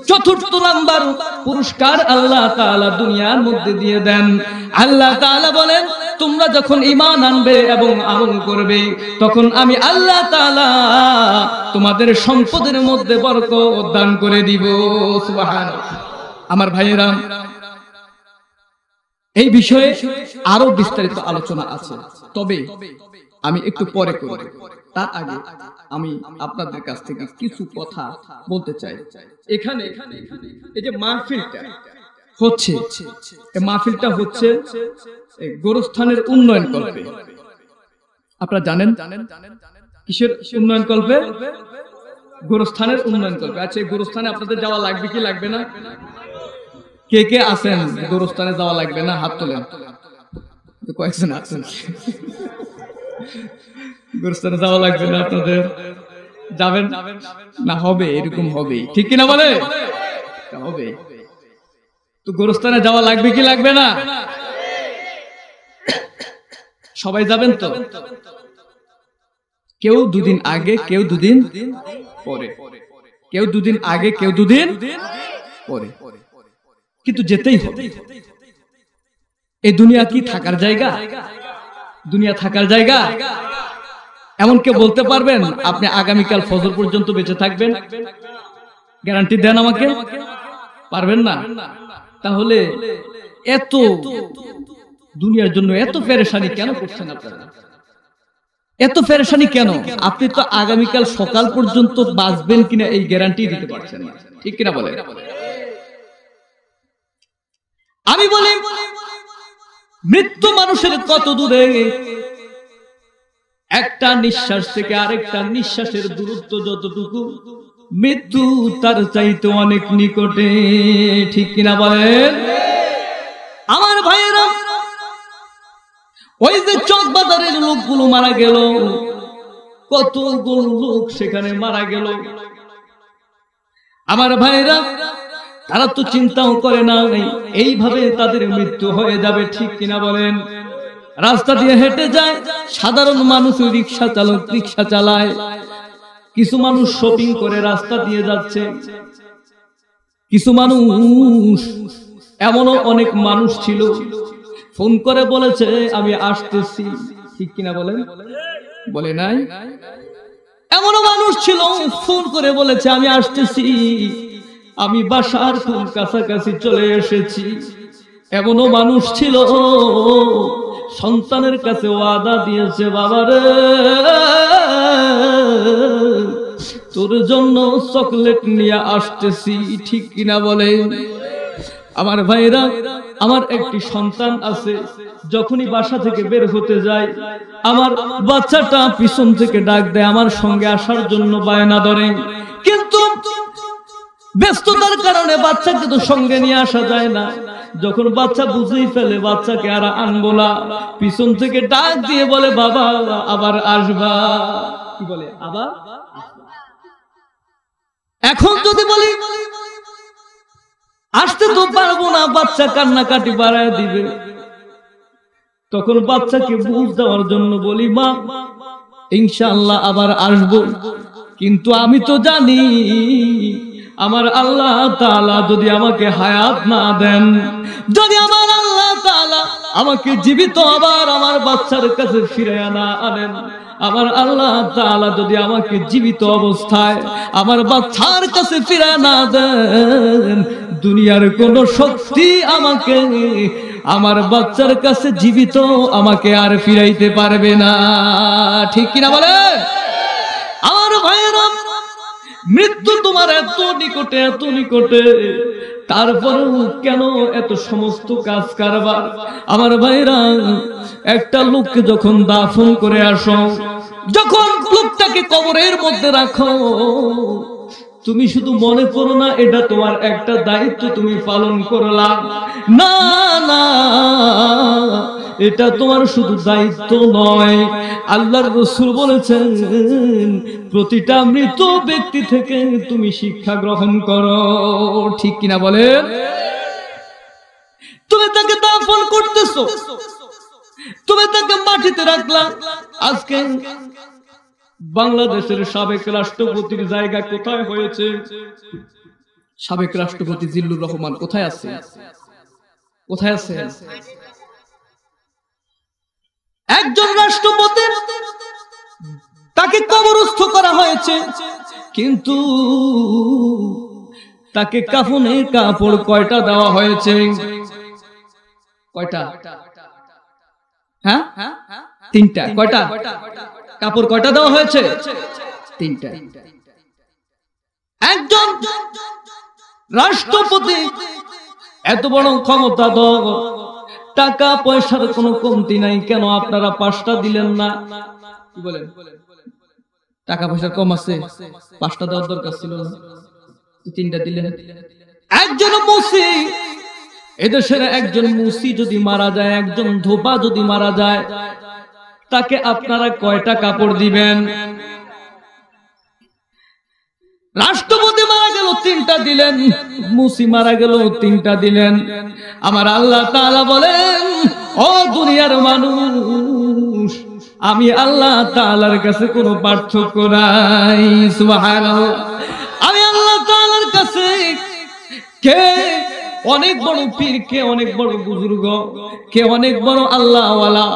চতুর্থ নাম্বার পুরস্কার আল্লাহ তাআলা দুনিয়ার মধ্যে দিয়ে দেন। আল্লাহ তাআলা বলেন, তোমরা যখন ঈমান আনবে এবং আমল করবে, তখন আমি আল্লাহ তাআলা তোমাদের সম্পদের মধ্যে বরকত দান করে দিব। সুবহানাল্লাহ। আমার ভাইয়েরা এই বিষয়ে আরো বিস্তারিত আলোচনা আছে, তবে আমি একটু পরে করব। তার আগে আমি আপনাদের কাছ থেকে কিছু কথা বলতে চাই। এখানে এই যে মাহফিলটা হচ্ছে, এই মাহফিলটা হচ্ছে গোরস্থানের উন্নয়ন কল্পে। আপনারা জানেন কিসের উন্নয়ন কল্পে? গোরস্থানের উন্নয়ন কল্পে। আচ্ছা, গোরস্থানে আপনাদের যাওয়া লাগবে কি লাগবে না? কে কে আছেন গোরস্থানে যাওয়া লাগবে না? হাত তোলেন। কয়েকজন আছেন গোরস্থানে যাওয়া লাগবে না আপনাদের? যাবেন না? হবে, এরকম হবে, ঠিক কিনা বলে? হবে তো। গোরস্থানে যাওয়া লাগবে কি লাগবে না? সবাই যাবেন তো? কেউ দুদিন আগে, কেউ দুদিন পরে, কেউ দুদিন আগে, কেউ দুদিন পরে, কিন্তু যেতেই হবে। এই দুনিয়া কি থাকার জায়গা? দুনিয়া থাকার জায়গা? এমন কে বলতে পারবেন আপনি আগামীকাল ফজর পর্যন্ত বেঁচে থাকবেন? গ্যারান্টি দেন আমাকে। পারবেন না? তাহলে এত দুনিয়ার জন্য এত পেরেশানি কেন করছেন আপনারা? এত পেরেশানি কেন? আপনি তো আগামীকাল সকাল পর্যন্ত বাঁচবেন কিনা এই গ্যারান্টি দিতে পারছেন না, ঠিক কিনা বলে? আমি বলি, মৃত্যু মানুষের কত দূরে, একটা নিঃশ্বাস থেকে আরেকটা নিঃশ্বাসের দূরত্ব যতটুকু, মৃত্যু তার চাইতে অনেক নিকটে, ঠিক কিনা বলেন? আমার ভাইয়েরা, ওই যে চকবাজারের লোকগুলো মারা গেল, কতগুলো লোক সেখানে মারা গেল। আমার ভাইয়েরা, তারা তো চিন্তাও করে না এইভাবে তাদের মৃত্যু হয়ে যাবে, ঠিক কিনা বলেন? রাস্তা দিয়ে হেঁটে যায় সাধারণ মানুষ, রিক্সা চালক রিক্সা চালায়, কিছু মানুষ শপিং করে রাস্তা দিয়ে যাচ্ছে, কিছু মানুষ, এমনও অনেক মানুষ ছিল ফোন করে বলেছে আমি আসতেছি, ঠিক কিনা বলেন? বলে নাই? এমনও মানুষ ছিল ফোন করে বলেছে আমি আসতেছি, আমি বাসার খুব কাছাকাছি চলে এসেছি। এমনও মানুষ ছিল সন্তানের কাছে ওয়াদা দিয়েছে, বাবারে তোর জন্য চকলেট নিয়ে আসতেছি, ঠিক কিনা বলে? আমার ভাইরা, আমার একটি সন্তান আছে, যখনই বাসা থেকে বের হতে যায় আমার বাচ্চাটা পিছন থেকে ডাক দেয়, আমার সঙ্গে আসার জন্য বায়না ধরে, কিন্তু ব্যস্ততার কারণে বাচ্চাকে তো সঙ্গে নিয়ে আসা যায় না। যখন বাচ্চা বুঝেই ফেলে বাচ্চাকে আর আনবো না, পিছন থেকে ডাক দিয়ে বলে বাবা আবার আসবা। কি বলে? আবার। এখন যদি বলি আসতে তো পারবো না, বাচ্চা কান্নাকাটি বাড়ায় দিবে, তখন বাচ্চাকে বুঝ দেওয়ার জন্য বলি মা ইনশাআল্লাহ আবার আসবো, কিন্তু আমি তো জানি আমার আল্লাহ তাআলা যদি আমাকে হায়াত না দেন, যদি আমার আল্লাহ তাআলা আমাকে জীবিত আবার আমার বাচ্চার কাছে ফিরিয়ে না আনেন, আমার আল্লাহ তাআলা যদি আমাকে জীবিত অবস্থায় আমার বাচ্চার কাছে ফিরিয়ে না দেন, দুনিয়ার কোন শক্তি আমাকে আমার বাচ্চার কাছে জীবিত আমাকে আর ফিরাইতে পারবে না। ঠিক কিনা বলে? আমার ভাইয়েরা, মৃত্যু তোমার এত নিকটে, এত নিকটে, তারপরেও কেন এত সমস্ত কাজ কারবার? আমার ভাইরা, একটা লোককে যখন দাফন করে আসো, যখন লোকটাকে কবরের মধ্যে রাখো, তুমি শুধু মনে করো না এটা তোমার একটা দায়িত্ব তুমি পালন করলা, না না, এটা তোমার শুধু দায়িত্ব নয়। আল্লাহর রাসূল বলেছেন প্রতিটা মৃত ব্যক্তি থেকে তুমি শিক্ষা গ্রহণ করো। ঠিক কিনা বলেন? তুমি তাকে দাফন করতেছো, তুমি তাকে মাটিতে রাখলা। আজকে বাংলাদেশের সাবেক রাষ্ট্রপতির জায়গা কোথায় হয়েছে? সাবেক রাষ্ট্রপতি জিল্লুর রহমান কোথায় আছে? কোথায় আছে? একজন রাষ্ট্রপতি, তাকে কবরস্থ করা হয়েছে, কিন্তু তাকে কাফনের কাপড় কয়টা দেওয়া হয়েছে? কয়টা? হ্যাঁ, তিনটা। কয়টা কাপড় কয়টা দেওয়া হয়েছে? তিনটা। একজন রাষ্ট্রপতি এত বড় ক্ষমতাধর, টাকা পয়সার কোনো কমতি নাই, কেন আপনারা 5টা দিলেন না? কি বলেন? টাকা পয়সা কম আছে, 5টা দেওয়ার দরকার ছিল না, 3টা দিলেন। একজন মুসি, এদেশের একজন মুসি যদি মারা যায়, একজন ধোপা যদি মারা যায়, তাকে আপনারা কয়টা কাপড় দিবেন? রাষ্ট্রপতি মারা গেল 3টা দিলেন, মুসি মারা গেল 3টা দিলেন। আমার আল্লাহ তাআলা বলেন, ও দুনিয়ার মানুষ, আমি আল্লাহ তাআলার কাছে কোনো পার্থক্য নাই। সুবহানাল্লাহ। আমি আল্লাহ তাআলার কাছে কে অনেক বড় পীর, কে অনেক বড় বুজুর্গ, কে অনেক বড় আল্লাহওয়ালা,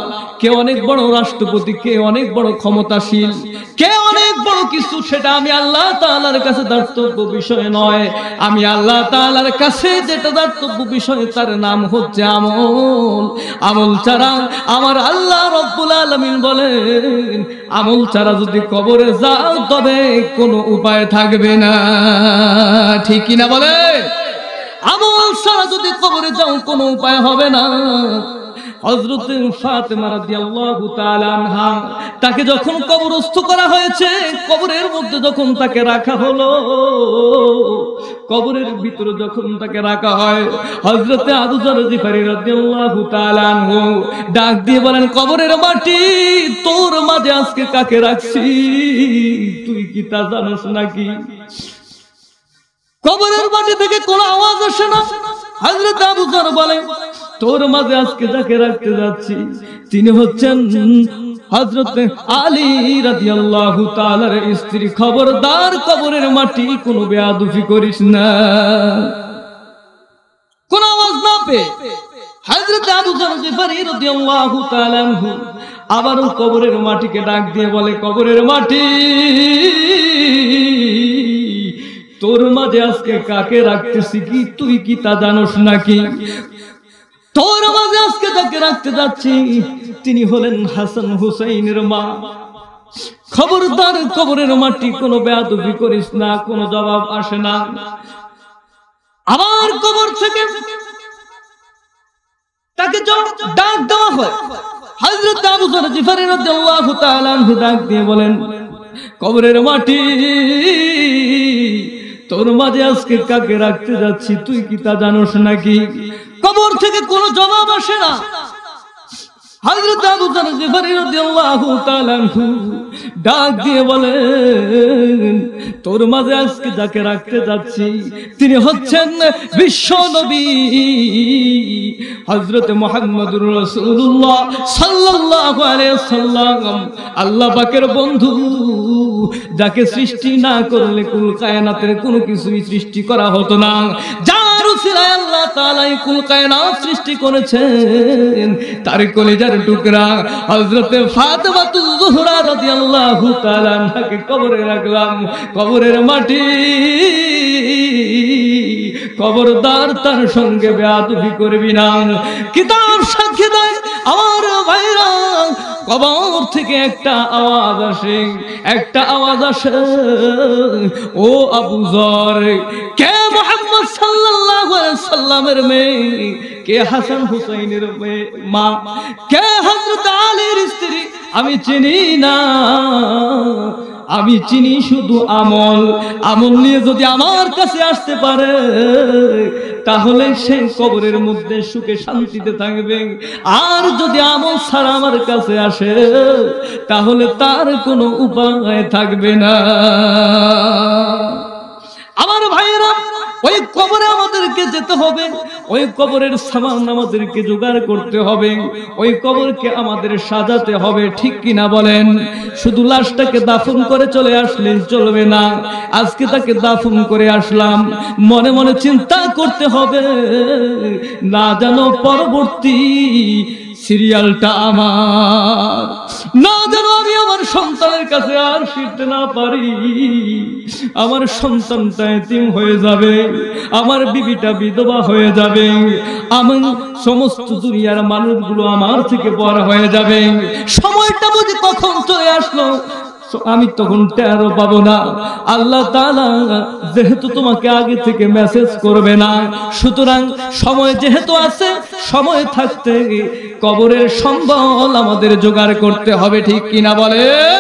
কে অনেক বড় রাষ্ট্রপতি, কে অনেক বড় ক্ষমতাশীল, কে অনেক বড় কিছু, সেটা আমি আল্লাহ তাআলার কাছে দায়িত্ব বিষয় নয়। আমি আল্লাহ তাআলার কাছে যেটা দায়িত্ব বিষয়, তার নাম হচ্ছে আমল। আমল ছাড়া আমার আল্লাহ রব্বুল আলামিন বলেন, আমল ছাড়া যদি কবরে যাও তবে কোনো উপায় থাকবে না। ঠিক কিনা বলে? আমল ছাড়া যদি কবরে যাও কোনো উপায় হবে না। হযরত ফাতেমা রাদিয়াল্লাহু তাআলা আনহা, তাকে যখন কবরস্থ করা হয়েছে, কবরের মধ্যে যখন তাকে রাখা হলো, কবরের ভিতরে যখন তাকে রাখা হয়, হযরত আবু যর গিফারী রাদিয়াল্লাহু তাআলা আনহু ডাক দিয়ে বলেন, কবরের মাটি, তোর মাঝে আজকে কাকে রাখছি তুই কি তা জানোস নাকি? কবরের মাটি থেকে কোনো আওয়াজ আসে না। হযরত আবু যর বলে, তোর মাঝে আজকে যাকে রাখতে যাচ্ছি তিনি হচ্ছেন হযরত আলী রাদিয়াল্লাহু তাআলার স্ত্রী। খবরদার, কবরের মাটি কোনো বেয়াদবি করিস না। কোন আওয়াজ না পেয়ে হযরত আবু যর গিফারী রাদিয়াল্লাহু তাআলা আনহু আবারও কবরের মাটিকে ডাক দিয়ে বলে, কবরের মাটি, তোর মাঝে আজকে কাকে রাখতেছি কি তুই কি তা জানোস নাকি? তোর মাঝে আজকে যাকে রাখতে যাচ্ছি তিনি হলেন হাসান হুসাইনের মা। খবরদার, কবরের মাটি কোনো বেয়াদবি করিস না। কোনো জবাব আসে না। আবার কবর থেকে তাকে ডাক দেওয়া হয়। হযরত আবু যর গিফারী রাদিয়াল্লাহু তাআলা আনহু ডাক দিয়ে বলেন, কবরের মাটি, তোর মাঝে আজকে কাকে রাখতে যাচ্ছি তুই কি তা জানোস নাকি? কবর থেকে কোনো জবাব আসে না। হযরত আবু যর গিফারী রাদিয়াল্লাহু তাআলা আনহু ডাক দিয়ে বলেন, তোর মাঝে আজকে যাকে রাখতে যাচ্ছি তিনি হচ্ছেন বিশ্ব নবী হযরত মুহাম্মদুর রাসূলুল্লাহ সাল্লাল্লাহু আলাইহি ওয়াসাল্লাম, আল্লাহ পাকের বন্ধু, যাকে সৃষ্টি না করলে কুল কায়নাতের কোনো কিছুই সৃষ্টি করা হতো না, যার উসিলায় আল্লাহ তাআলা কুল কায়নাত সৃষ্টি করেছেন, তার কলিজার টুকরা হযরতে ফাতেমাতুজ জোহরা রাদিয়াল্লাহু তাআলা আনহাকে কবরে রাখলাম। কবরের মাটি, কবরদার তার সঙ্গে বেয়াদবি করবি না। কিতাব সাক্ষী দেয় আমার ভাইরা, কবর থেকে একটা আওয়াজ আসে, একটা আওয়াজ আসে, ও আবু যর, কে মুহাম্মদ সাল্লাল্লাহু আলাইহি সাল্লামের মেয়ে, কে হাসান হুসাইনের মা, কে হযরত আলীর স্ত্রী? আমি চিনি না, আমি চিনি শুধু আমল। আমল নিয়ে যদি আমার কাছে আসতে পারে তাহলে সে কবরের মধ্যে সুখে শান্তিতে থাকবে, আর যদি আমল ছাড়া আমার কাছে আসে তাহলে তার কোনো উপায় থাকবে না। আমার ভাইয়েরা, ওই কবরে আমাদেরকে যেতে হবে, ওই কবরের সামান আমাদেরকে জোগাড় করতে হবে, ওই কবরকে আমাদের সাজাতে হবে, ঠিক কিনা বলেন? শুধু লাশটাকে দাফন করে চলে আসলে চলবে না। আজকে তাকে দাফন করে আসলাম, মনে মনে চিন্তা করতে হবে, না জানো পরবর্তী সিরিয়ালটা আমার, না যেন আমি আমার সন্তানের কাছে আর ফিরতে না পারি, আমার সন্তানটা এতিম হয়ে যাবে, আমার বিবিটা বিধবা হয়ে যাবে, আমার সমস্ত দুনিয়ার মানুষগুলো আমার থেকে বড় হয়ে যাবে। সময়টা বুঝি কখন চলে আসলো আমি তখন টেরও পাবো না। আল্লাহ তাআলা যেহেতু তোমাকে আগে থেকে মেসেজ করবে না, সুতরাং সময় যেহেতু আছে, সময় থাকতে কবরের সম্বল আমাদের জোগাড় করতে হবে, ঠিক কিনা বলেন?